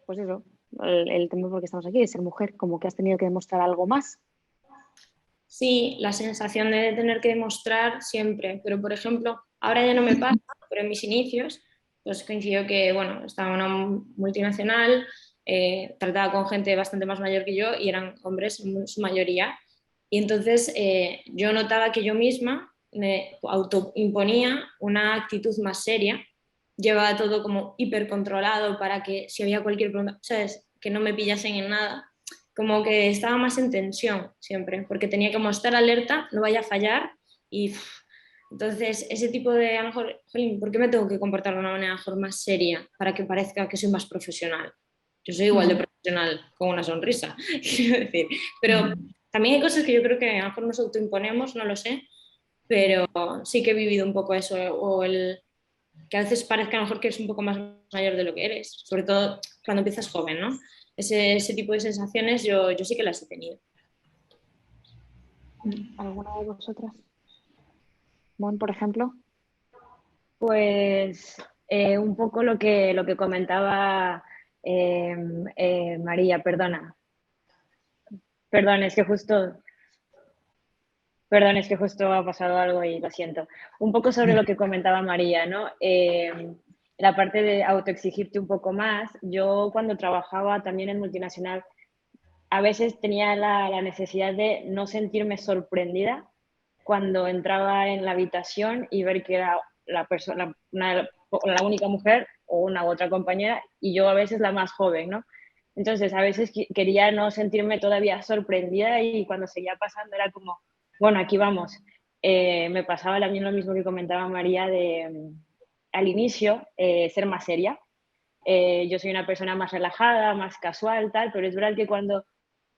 Speaker 1: pues eso, el tema por que estamos aquí, de ser mujer, como que has tenido que demostrar algo más?
Speaker 5: Sí, la sensación de tener que demostrar siempre, pero por ejemplo, ahora ya no me pasa, pero en mis inicios, pues coincidió que, bueno, estaba en una multinacional, trataba con gente bastante más mayor que yo y eran hombres en su mayoría. Y entonces yo notaba que yo misma me autoimponía una actitud más seria, llevaba todo como hipercontrolado para que si había cualquier pregunta, ¿sabes? Que no me pillasen en nada, como que estaba más en tensión siempre, porque tenía que estar alerta, no vaya a fallar y entonces ese tipo de, a lo mejor, ¿por qué me tengo que comportar de una manera mejor más seria para que parezca que soy más profesional? Yo soy igual de profesional con una sonrisa, quiero decir, pero también hay cosas que yo creo que a lo mejor nos autoimponemos, no lo sé, pero sí que he vivido un poco eso, o el que a veces parezca a lo mejor que eres un poco más mayor de lo que eres, sobre todo cuando empiezas joven, ¿no? Ese tipo de sensaciones yo sí que las he tenido.
Speaker 1: ¿Alguna de vosotras? Mon, por ejemplo.
Speaker 6: Pues un poco lo que comentaba María, perdona. Perdón, es que justo ha pasado algo y lo siento. Un poco sobre lo que comentaba María, ¿no? La parte de autoexigirte un poco más. Yo cuando trabajaba también en multinacional, a veces tenía la necesidad de no sentirme sorprendida cuando entraba en la habitación y ver que era la persona, la única mujer o una u otra compañera y yo a veces la más joven, ¿no? Entonces a veces quería no sentirme todavía sorprendida y cuando seguía pasando era como, bueno, aquí vamos. Me pasaba también lo mismo que comentaba María de al inicio ser más seria. yo soy una persona más relajada, más casual, tal, pero es verdad que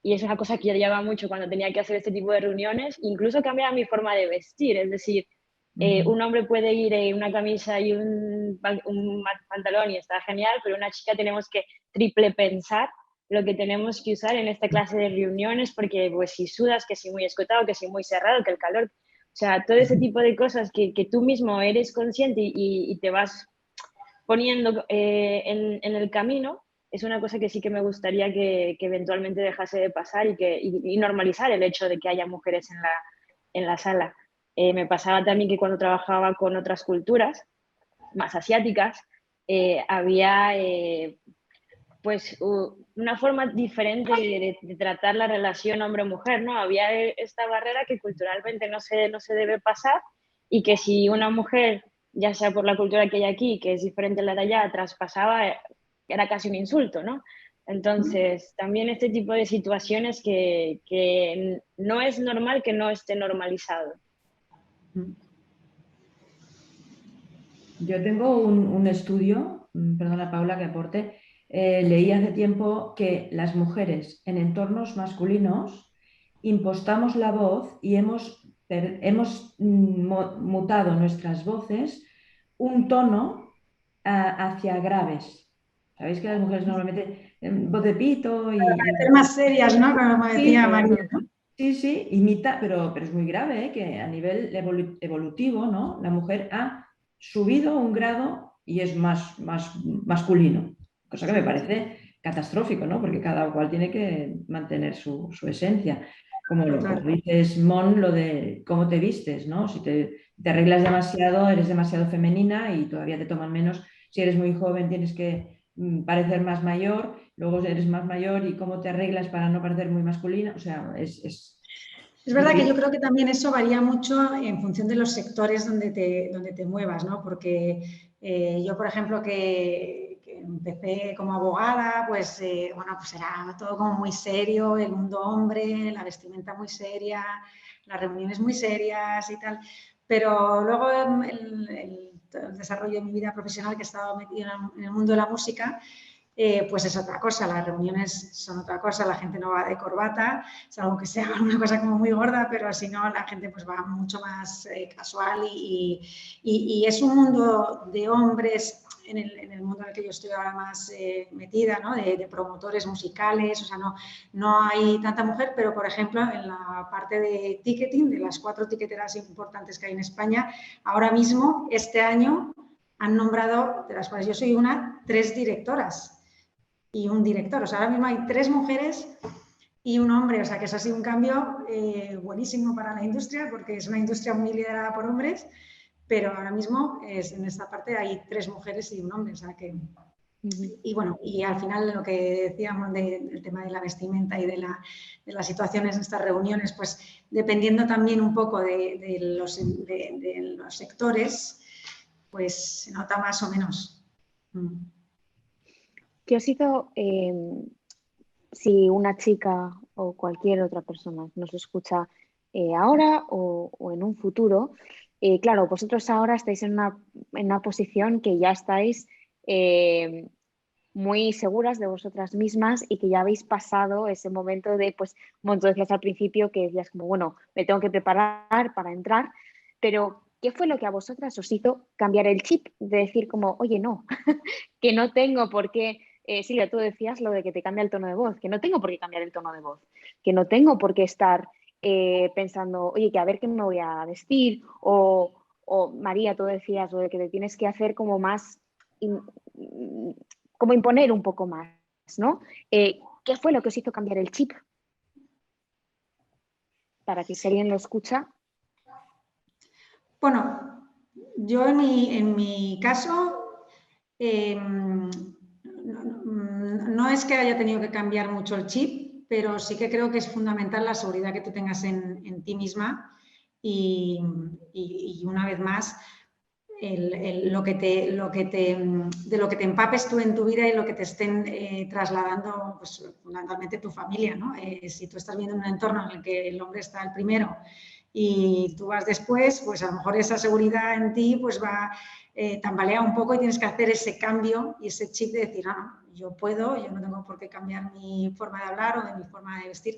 Speaker 6: y es una cosa que yo llevaba mucho cuando tenía que hacer este tipo de reuniones, incluso cambiaba mi forma de vestir, es decir, un hombre puede ir en una camisa y un pantalón y está genial, pero una chica tenemos que triple pensar lo que tenemos que usar en esta clase de reuniones, porque pues si sudas, que si muy escotado, que si muy cerrado, que el calor, o sea, todo ese tipo de cosas que tú mismo eres consciente y te vas poniendo en el camino, es una cosa que sí que me gustaría que eventualmente dejase de pasar y normalizar el hecho de que haya mujeres en la sala. Me pasaba también que cuando trabajaba con otras culturas más asiáticas, había pues una forma diferente de tratar la relación hombre-mujer, ¿no? Había esta barrera que culturalmente no se debe pasar y que si una mujer, ya sea por la cultura que hay aquí, que es diferente a la de allá, traspasaba, era casi un insulto, ¿no? Entonces, también este tipo de situaciones que no es normal que no esté normalizado.
Speaker 3: Yo tengo un estudio, perdona Paula que aporte, leí hace tiempo que las mujeres en entornos masculinos impostamos la voz y hemos mutado nuestras voces un tono hacia graves. Sabéis que las mujeres normalmente voz de pito y...
Speaker 7: Ser más serias, ¿no? Como decía María, ¿no?
Speaker 3: Sí, sí, imita, pero es muy grave, ¿eh? Que a nivel evolutivo, ¿no? La mujer ha subido un grado y es más masculino, cosa que me parece catastrófico, ¿no? Porque cada cual tiene que mantener su esencia. Como lo que dices, Mon, lo de cómo te vistes, ¿no? Si te arreglas demasiado, eres demasiado femenina y todavía te toman menos. Si eres muy joven, tienes que parecer más mayor, luego eres más mayor y cómo te arreglas para no parecer muy masculina. O sea, es
Speaker 7: verdad que yo creo que también eso varía mucho en función de los sectores donde te muevas, ¿no? Porque yo, por ejemplo, que empecé como abogada, pues bueno, pues era todo como muy serio, el mundo hombre, la vestimenta muy seria, las reuniones muy serias y tal. Pero luego el desarrollo de mi vida profesional, que he estado metida en el mundo de la música, pues es otra cosa, las reuniones son otra cosa, la gente no va de corbata, salvo que sea una cosa como muy gorda, pero si no, la gente pues va mucho más casual y es un mundo de hombres, en el mundo en el que yo estoy ahora más metida, ¿no? De promotores musicales, o sea, no hay tanta mujer, pero por ejemplo en la parte de ticketing, de las 4 tiqueteras importantes que hay en España, ahora mismo, este año, han nombrado, de las cuales yo soy una, 3 directoras y un director. O sea, ahora mismo hay 3 mujeres y un hombre. O sea, que eso ha sido un cambio buenísimo para la industria, porque es una industria muy liderada por hombres, pero ahora mismo en esta parte hay 3 mujeres y un hombre. O sea, que... Y bueno, y al final lo que decíamos del tema de la vestimenta y de las situaciones en estas reuniones, pues dependiendo también un poco de los sectores, pues se nota más o menos.
Speaker 1: ¿Qué os hizo, si una chica o cualquier otra persona nos escucha ahora o en un futuro? Claro, vosotros ahora estáis en una posición que ya estáis muy seguras de vosotras mismas y que ya habéis pasado ese momento de, pues, como tú decías al principio, que decías como, bueno, me tengo que preparar para entrar, pero ¿qué fue lo que a vosotras os hizo cambiar el chip? De decir como, oye, no, que no tengo por qué, Silvia, tú decías lo de que te cambia el tono de voz, que no tengo por qué cambiar el tono de voz, que no tengo por qué estar pensando, oye, que a ver qué me voy a vestir, o María, tú decías lo de que te tienes que hacer como más, como imponer un poco más, ¿no? ¿Qué fue lo que os hizo cambiar el chip? Para que si alguien lo escucha.
Speaker 7: Bueno, yo en mi caso no es que haya tenido que cambiar mucho el chip, pero sí que creo que es fundamental la seguridad que tú tengas en ti misma y una vez más de lo que te empapes tú en tu vida y lo que te estén trasladando, pues, fundamentalmente tu familia, ¿no? Si tú estás viendo un entorno en el que el hombre está el primero y tú vas después, pues a lo mejor esa seguridad en ti pues va tambalea un poco y tienes que hacer ese cambio y ese chip de decir, no, yo puedo, yo no tengo por qué cambiar mi forma de hablar o de mi forma de vestir.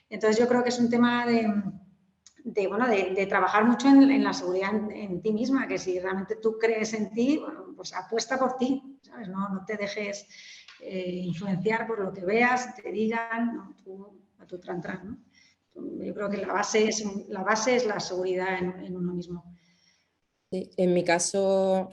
Speaker 7: Entonces yo creo que es un tema de trabajar mucho en la seguridad en ti misma, que si realmente tú crees en ti, bueno, pues apuesta por ti, ¿sabes? No te dejes influenciar por lo que veas, te digan, no, tú, a tu tran, ¿no? Yo creo que la base es la seguridad en uno mismo.
Speaker 2: Sí, en mi caso,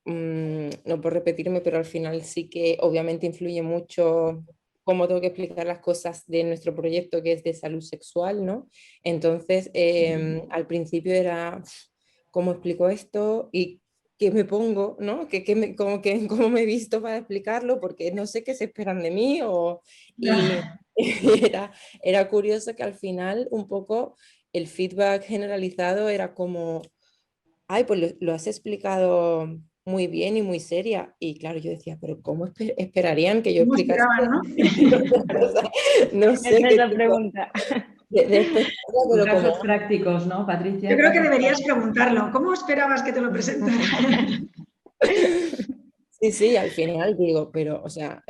Speaker 2: no por repetirme, pero al final sí que obviamente influye mucho cómo tengo que explicar las cosas de nuestro proyecto, que es de salud sexual, ¿no? Entonces, al principio era, ¿cómo explico esto? ¿Y qué me pongo? ¿No? ¿Cómo me he visto para explicarlo? Porque no sé qué se esperan de mí. Y era curioso que al final un poco el feedback generalizado era como ay, pues lo has explicado muy bien y muy seria. Y claro, yo decía, pero ¿cómo esperarían que yo
Speaker 7: ¿Cómo
Speaker 2: explicase?
Speaker 7: esperaban, no?
Speaker 2: O sea, no sé
Speaker 6: Esa es
Speaker 2: qué
Speaker 6: la
Speaker 2: tipo
Speaker 6: pregunta.
Speaker 2: de expectativa, pero
Speaker 3: Casos
Speaker 2: como...
Speaker 3: prácticos, ¿no, Patricia?
Speaker 7: Yo creo que
Speaker 3: Casos
Speaker 7: deberías
Speaker 3: prácticos.
Speaker 7: preguntarlo. ¿Cómo esperabas que te lo presentara?
Speaker 2: Sí, sí, al final digo, pero, o sea,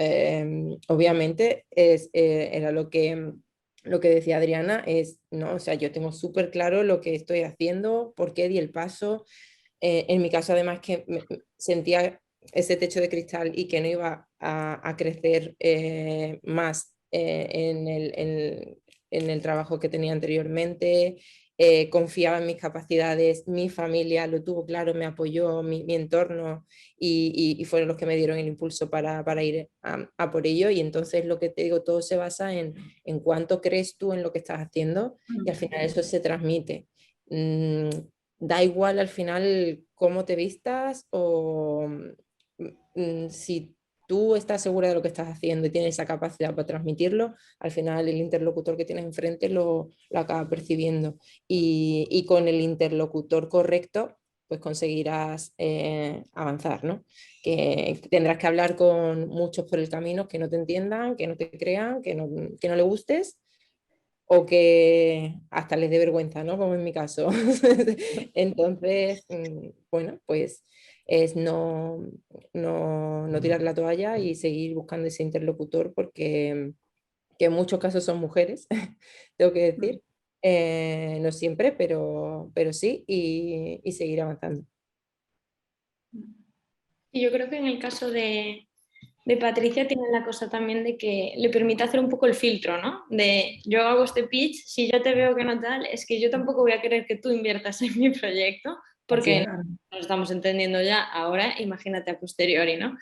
Speaker 2: obviamente era lo que decía Adriana, es, no, o sea, yo tengo súper claro lo que estoy haciendo, por qué di el paso. En mi caso, además, que sentía ese techo de cristal y que no iba a crecer más en el trabajo que tenía anteriormente. Confiaba en mis capacidades, mi familia lo tuvo claro, me apoyó, mi entorno y fueron los que me dieron el impulso para ir a por ello. Y entonces lo que te digo, todo se basa en cuánto crees tú en lo que estás haciendo y al final eso se transmite. Da igual al final cómo te vistas o si tú estás segura de lo que estás haciendo y tienes esa capacidad para transmitirlo, al final el interlocutor que tienes enfrente lo acaba percibiendo. Y con el interlocutor correcto, pues conseguirás avanzar, ¿no? Que tendrás que hablar con muchos por el camino que no te entiendan, que no te crean, que no le gustes o que hasta les dé vergüenza, ¿no? Como en mi caso. Entonces, bueno, pues es no tirar la toalla y seguir buscando ese interlocutor porque que en muchos casos son mujeres, tengo que decir. No siempre, pero sí, y seguir avanzando.
Speaker 5: Y yo creo que en el caso de Patricia tiene la cosa también de que le permite hacer un poco el filtro, ¿no? De yo hago este pitch, si yo te veo que no tal, es que yo tampoco voy a querer que tú inviertas en mi proyecto porque nos estamos entendiendo ya ahora, imagínate a posteriori, ¿no?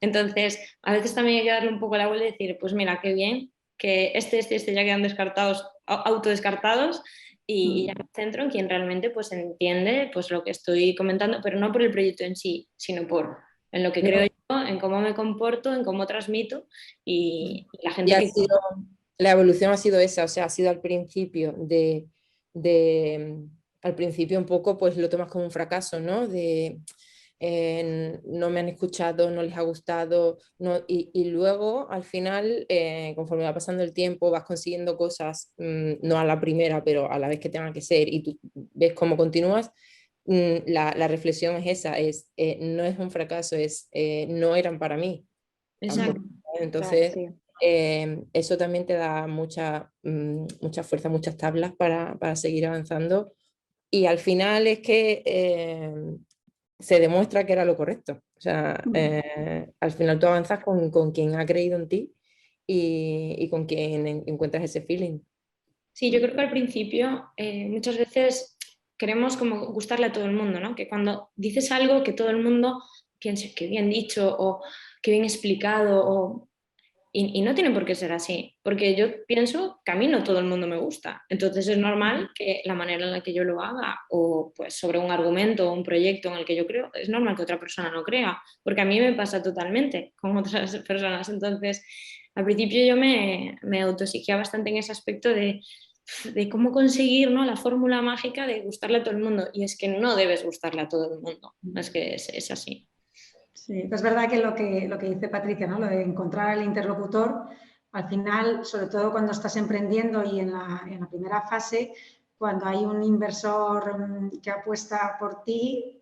Speaker 5: Entonces, a veces también hay que darle un poco la vuelta y decir, pues mira, qué bien, que este ya quedan descartados, autodescartados y ya me centro en quien realmente pues entiende pues lo que estoy comentando, pero no por el proyecto en sí, sino en lo que creo yo, en cómo me comporto, en cómo transmito y la gente que...
Speaker 2: La evolución ha sido esa, o sea, ha sido al principio al principio un poco pues lo tomas como un fracaso, ¿no? No me han escuchado, no les ha gustado, no, y luego al final, conforme va pasando el tiempo, vas consiguiendo cosas, no a la primera, pero a la vez que tengan que ser, y tú ves cómo continúas. La reflexión es esa, no es un fracaso, no eran para mí.
Speaker 5: Exacto.
Speaker 2: Entonces,
Speaker 1: Sí.
Speaker 2: eso también te da mucha fuerza, muchas tablas para seguir avanzando. Y al final es que se demuestra que era lo correcto. O sea, al final tú avanzas con quien ha creído en ti y con quien encuentras ese feeling.
Speaker 5: Sí, yo creo que al principio muchas veces queremos como gustarle a todo el mundo, ¿no? Que cuando dices algo que todo el mundo piense que bien dicho o que bien explicado y no tiene por qué ser así, porque yo pienso que a mí no todo el mundo me gusta. Entonces es normal que la manera en la que yo lo haga o pues sobre un argumento o un proyecto en el que yo creo, es normal que otra persona no crea, porque a mí me pasa totalmente con otras personas. Entonces, al principio yo me autoexigía bastante en ese aspecto de cómo conseguir, ¿no?, la fórmula mágica de gustarle a todo el mundo. Y es que no debes gustarle a todo el mundo, es que es así.
Speaker 7: Sí, es verdad que lo que dice Patricia, ¿no? Lo de encontrar al interlocutor, al final, sobre todo cuando estás emprendiendo y en la primera fase, cuando hay un inversor que apuesta por ti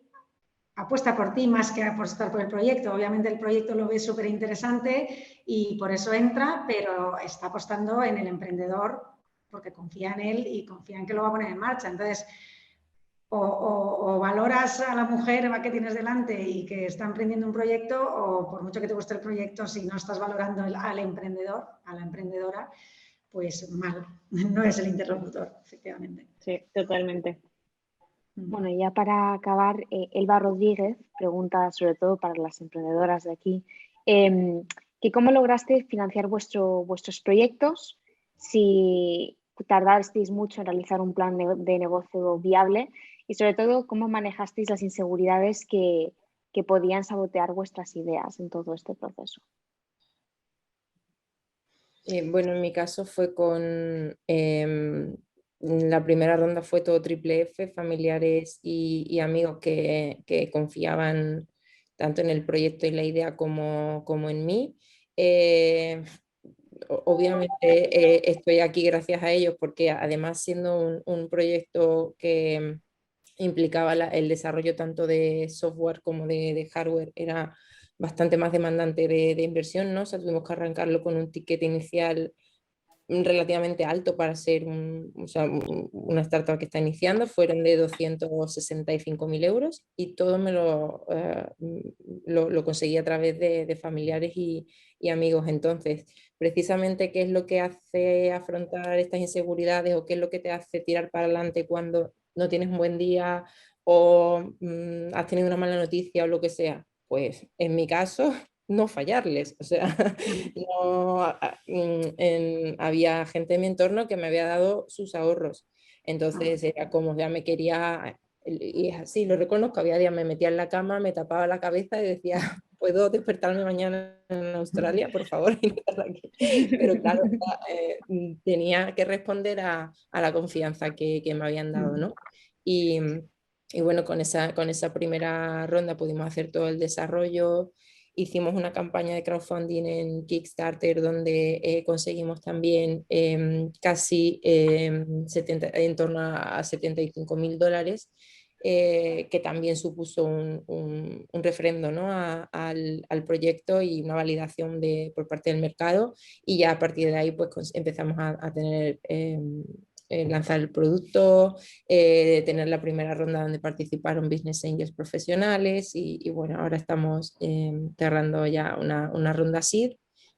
Speaker 7: más que apostar por el proyecto. Obviamente el proyecto lo ve súper interesante y por eso entra, pero está apostando en el emprendedor porque confía en él y confía en que lo va a poner en marcha. Entonces, o valoras a la mujer que tienes delante y que está emprendiendo un proyecto, o por mucho que te guste el proyecto, si no estás valorando al emprendedor, a la emprendedora, pues mal, no es el interlocutor, efectivamente.
Speaker 6: Sí, totalmente.
Speaker 1: Bueno, ya para acabar, Elba Rodríguez pregunta, sobre todo para las emprendedoras de aquí, que cómo lograste financiar vuestros proyectos, si tardasteis mucho en realizar un plan de negocio viable y sobre todo cómo manejasteis las inseguridades que podían sabotear vuestras ideas en todo este proceso.
Speaker 2: Bueno, en mi caso fue con la primera ronda fue todo triple F, familiares y amigos que confiaban tanto en el proyecto y la idea como en mí. Obviamente estoy aquí gracias a ellos porque además siendo un proyecto que implicaba el desarrollo tanto de software como de hardware, era bastante más demandante de inversión, ¿no? O sea, tuvimos que arrancarlo con un ticket inicial relativamente alto para ser una startup que está iniciando, fueron de 265.000 euros y todo me lo conseguí a través de familiares y amigos. Entonces, precisamente, ¿qué es lo que hace afrontar estas inseguridades o qué es lo que te hace tirar para adelante cuando no tienes un buen día o has tenido una mala noticia o lo que sea? Pues en mi caso, no fallarles. O sea, había gente en mi entorno que me había dado sus ahorros. Entonces era como ya me quería, y es así, lo reconozco, había días me metía en la cama, me tapaba la cabeza y decía, ¿puedo despertarme mañana en Australia, por favor? Pero claro, tenía que responder a la confianza que me habían dado, ¿no? Y bueno, con esa primera ronda pudimos hacer todo el desarrollo. Hicimos una campaña de crowdfunding en Kickstarter donde conseguimos también casi en torno a 75.000 dólares, que también supuso un referendo, ¿no? al proyecto y una validación por parte del mercado, y ya a partir de ahí pues empezamos a tener lanzar el producto, tener la primera ronda donde participaron business angels profesionales y bueno, ahora estamos cerrando ya una ronda seed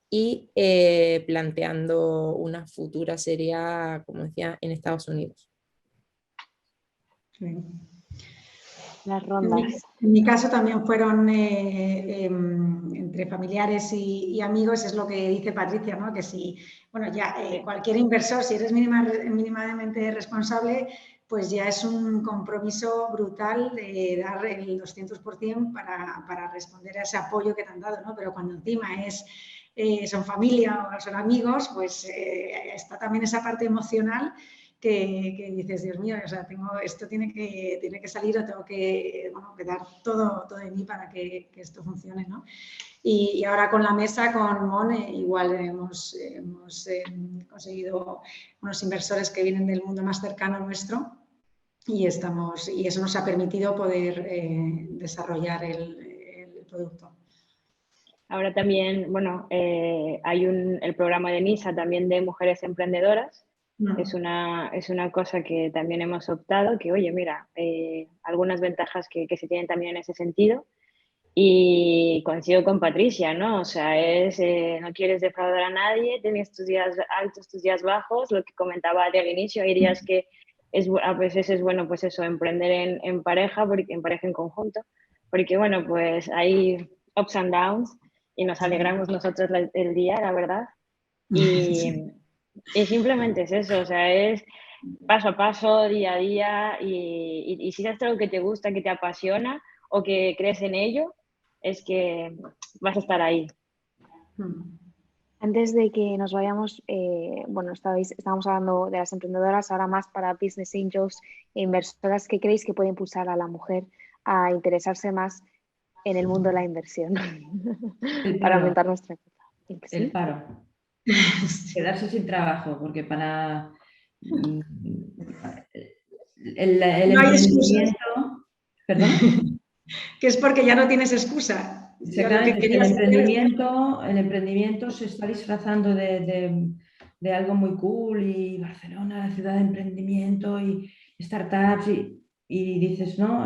Speaker 2: y planteando una futura serie, como decía, en Estados Unidos.
Speaker 7: Sí.
Speaker 1: Las rondas.
Speaker 7: En mi caso también fueron entre familiares y amigos, es lo que dice Patricia, ¿no? Que si, bueno, ya cualquier inversor, si eres mínimamente responsable, pues ya es un compromiso brutal de dar el 200% para responder a ese apoyo que te han dado, ¿no? Pero cuando encima son familia o son amigos, pues está también esa parte emocional que dices, Dios mío, o sea, esto tiene que salir o tengo que dar todo de mí para que esto funcione, ¿no? Y ahora con la mesa, con Mon, igual hemos conseguido unos inversores que vienen del mundo más cercano nuestro y eso nos ha permitido poder desarrollar el producto.
Speaker 6: Ahora también, bueno, hay el programa de NISA también de mujeres emprendedoras. Es una cosa que también hemos optado, que oye, mira, algunas ventajas que se tienen también en ese sentido. Y coincido con Patricia, ¿no? O sea, no quieres defraudar a nadie, tienes tus días altos, tus días bajos, lo que comentaba al inicio, hay días que a veces es bueno, pues eso, emprender en pareja, en pareja en conjunto, porque bueno, pues hay ups and downs y nos alegramos nosotros el día, la verdad. Y simplemente es eso, o sea, es paso a paso, día a día, y si es algo que te gusta, que te apasiona o que crees en ello, es que vas a estar ahí.
Speaker 1: Antes de que nos vayamos, bueno, estábamos hablando de las emprendedoras, ahora más para business angels e inversoras. ¿Qué creéis que puede impulsar a la mujer a interesarse más en el mundo de la inversión para aumentar nuestra
Speaker 3: El paro. Quedarse sin trabajo, porque para el
Speaker 7: No hay
Speaker 3: emprendimiento... ¿Perdón?
Speaker 7: Que es porque ya no tienes excusa.
Speaker 3: Exactamente, el emprendimiento se está disfrazando de algo muy cool y Barcelona, la ciudad de emprendimiento y startups y dices, no,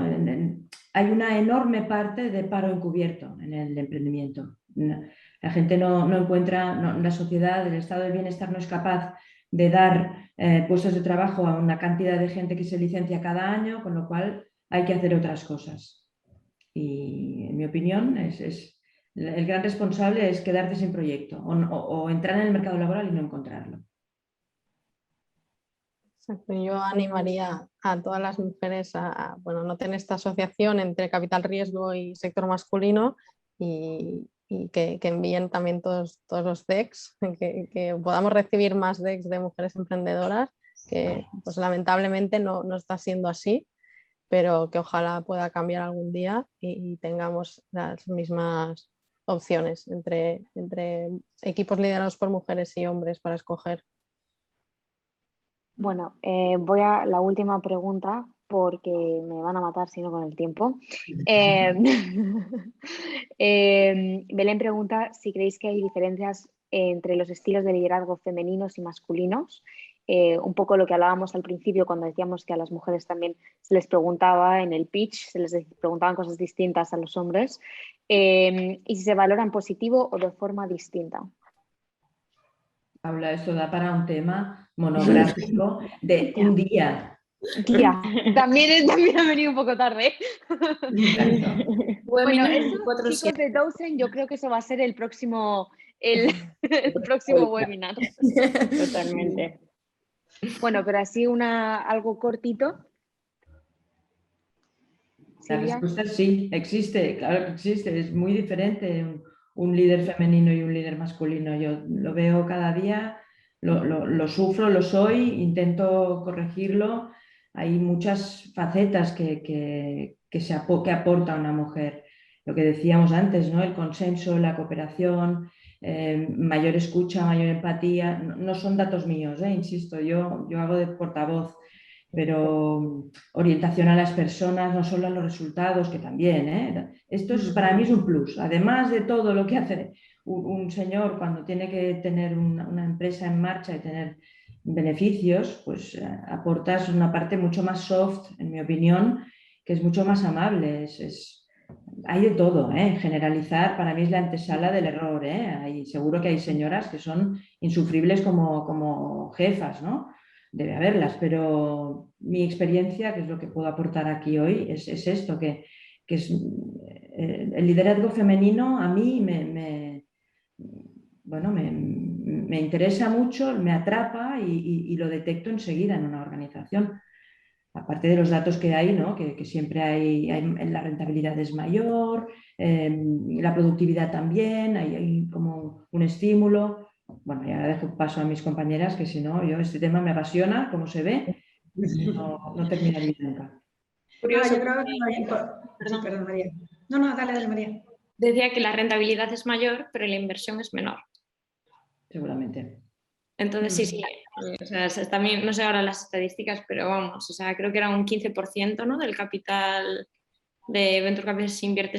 Speaker 3: hay una enorme parte de paro encubierto en el emprendimiento. La gente no encuentra, la sociedad, el estado del bienestar no es capaz de dar puestos de trabajo a una cantidad de gente que se licencia cada año, con lo cual hay que hacer otras cosas. Y en mi opinión, el gran responsable es quedarte sin proyecto o entrar en el mercado laboral y no encontrarlo.
Speaker 4: Exacto. Yo animaría a todas las mujeres a no tener esta asociación entre capital riesgo y sector masculino y que envíen también todos los decks, que podamos recibir más decks de mujeres emprendedoras, que pues lamentablemente no está siendo así, pero que ojalá pueda cambiar algún día y tengamos las mismas opciones entre equipos liderados por mujeres y hombres para escoger.
Speaker 1: Bueno, voy a la última pregunta porque me van a matar si no con el tiempo. Belén pregunta si creéis que hay diferencias entre los estilos de liderazgo femeninos y masculinos. Un poco lo que hablábamos al principio cuando decíamos que a las mujeres también se les preguntaba en el pitch, se les preguntaban cosas distintas a los hombres, y si se valora en positivo o de forma distinta.
Speaker 3: Paula, esto da para un tema monográfico de un día.
Speaker 1: Tía, también ha venido un poco tarde. Bueno, eso, chicos de Dozen, yo creo que eso va a ser el próximo webinar.
Speaker 6: Totalmente.
Speaker 1: Bueno, pero así algo cortito.
Speaker 3: La respuesta es sí, existe, claro que existe, es muy diferente un líder femenino y un líder masculino. Yo lo veo cada día, lo sufro, lo soy, intento corregirlo. Hay muchas facetas que aporta una mujer. Lo que decíamos antes, ¿no? El consenso, la cooperación, mayor escucha, mayor empatía. No son datos míos, insisto, yo hago de portavoz, pero orientación a las personas, no solo a los resultados, que también. Esto para mí es un plus. Además de todo lo que hace un señor cuando tiene que tener una empresa en marcha y tener beneficios, pues aportas una parte mucho más soft, en mi opinión, que es mucho más amable. Hay de todo, generalizar para mí es la antesala del error. Seguro que hay señoras que son insufribles como jefas, ¿no? Debe haberlas, pero mi experiencia, que es lo que puedo aportar aquí hoy, es esto, que es el liderazgo femenino a mí me interesa mucho, me atrapa y lo detecto enseguida en una organización. Aparte de los datos que hay, ¿no? que siempre hay la rentabilidad es mayor, la productividad también, hay como un estímulo. Bueno, y ahora dejo paso a mis compañeras, que si no, este tema me apasiona, como se ve, no terminaría nunca.
Speaker 7: Curioso, yo creo que... Perdón, María. No, dale, María.
Speaker 5: Decía que la rentabilidad es mayor, pero la inversión es menor.
Speaker 3: Seguramente.
Speaker 5: Entonces, sí. O sea, también, no sé ahora las estadísticas, pero vamos, o sea, creo que era un 15%, ¿no? Del capital de Venture Capital se invierte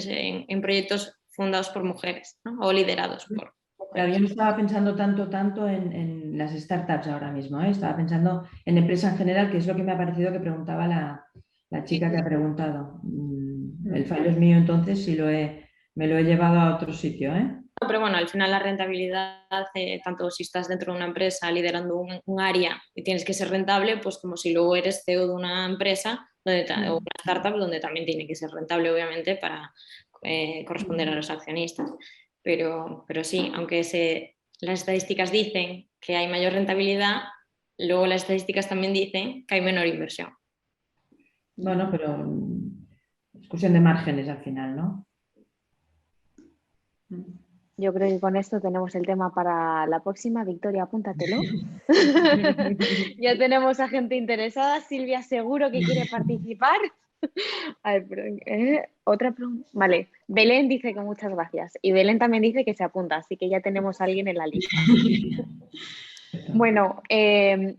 Speaker 5: en proyectos fundados por mujeres, ¿no? O liderados por mujeres.
Speaker 3: Claro, yo no estaba pensando tanto en las startups ahora mismo, estaba pensando en empresa en general, que es lo que me ha parecido que preguntaba la chica que ha preguntado. El fallo es mío, entonces, si me lo he llevado a otro sitio,
Speaker 5: Pero bueno, al final la rentabilidad, tanto si estás dentro de una empresa liderando un área y tienes que ser rentable, pues como si luego eres CEO de una empresa o una startup donde también tiene que ser rentable, obviamente, para corresponder a los accionistas. Pero sí, aunque las estadísticas dicen que hay mayor rentabilidad, luego las estadísticas también dicen que hay menor inversión.
Speaker 3: Bueno, pero es cuestión de márgenes al final, ¿no?
Speaker 1: Yo creo que con esto tenemos el tema para la próxima. Victoria, apúntatelo. Ya tenemos a gente interesada. Silvia seguro que quiere participar. A ver, perdón, otra pregunta. Vale, Belén dice que muchas gracias. Y Belén también dice que se apunta, así que ya tenemos a alguien en la lista. Bueno,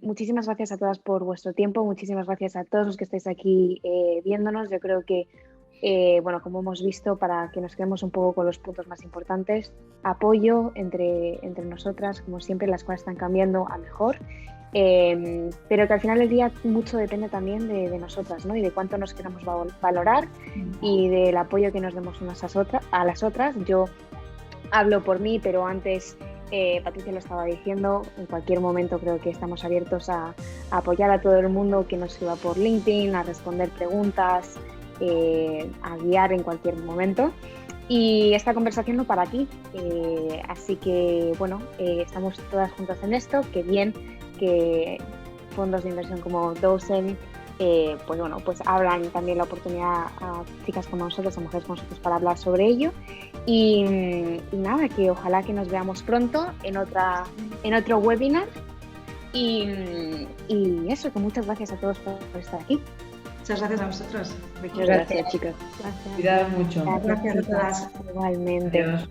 Speaker 1: muchísimas gracias a todas por vuestro tiempo, muchísimas gracias a todos los que estáis aquí viéndonos. Yo creo que, bueno, como hemos visto, para que nos quedemos un poco con los puntos más importantes, apoyo entre nosotras, como siempre, las cosas están cambiando a mejor, pero que al final del día mucho depende también de nosotras, ¿no? Y de cuánto nos queramos valorar y del apoyo que nos demos unas a las otras. Yo hablo por mí, pero antes Patricia lo estaba diciendo, en cualquier momento creo que estamos abiertos a apoyar a todo el mundo que nos escriba por LinkedIn, a responder preguntas, a guiar en cualquier momento. Y esta conversación no para aquí, así que bueno, estamos todas juntas en esto, que bien que fondos de inversión como Dosen pues bueno, pues abran también la oportunidad a chicas como nosotros, a mujeres como nosotros, para hablar sobre ello. Y nada, que ojalá que nos veamos pronto en otro webinar. Y eso, que muchas gracias a todos por estar aquí.
Speaker 7: Muchas gracias a vosotros.
Speaker 6: Muchas gracias, chicas.
Speaker 3: Cuidaos mucho.
Speaker 7: Gracias a todas.
Speaker 1: Igualmente.
Speaker 3: Adiós.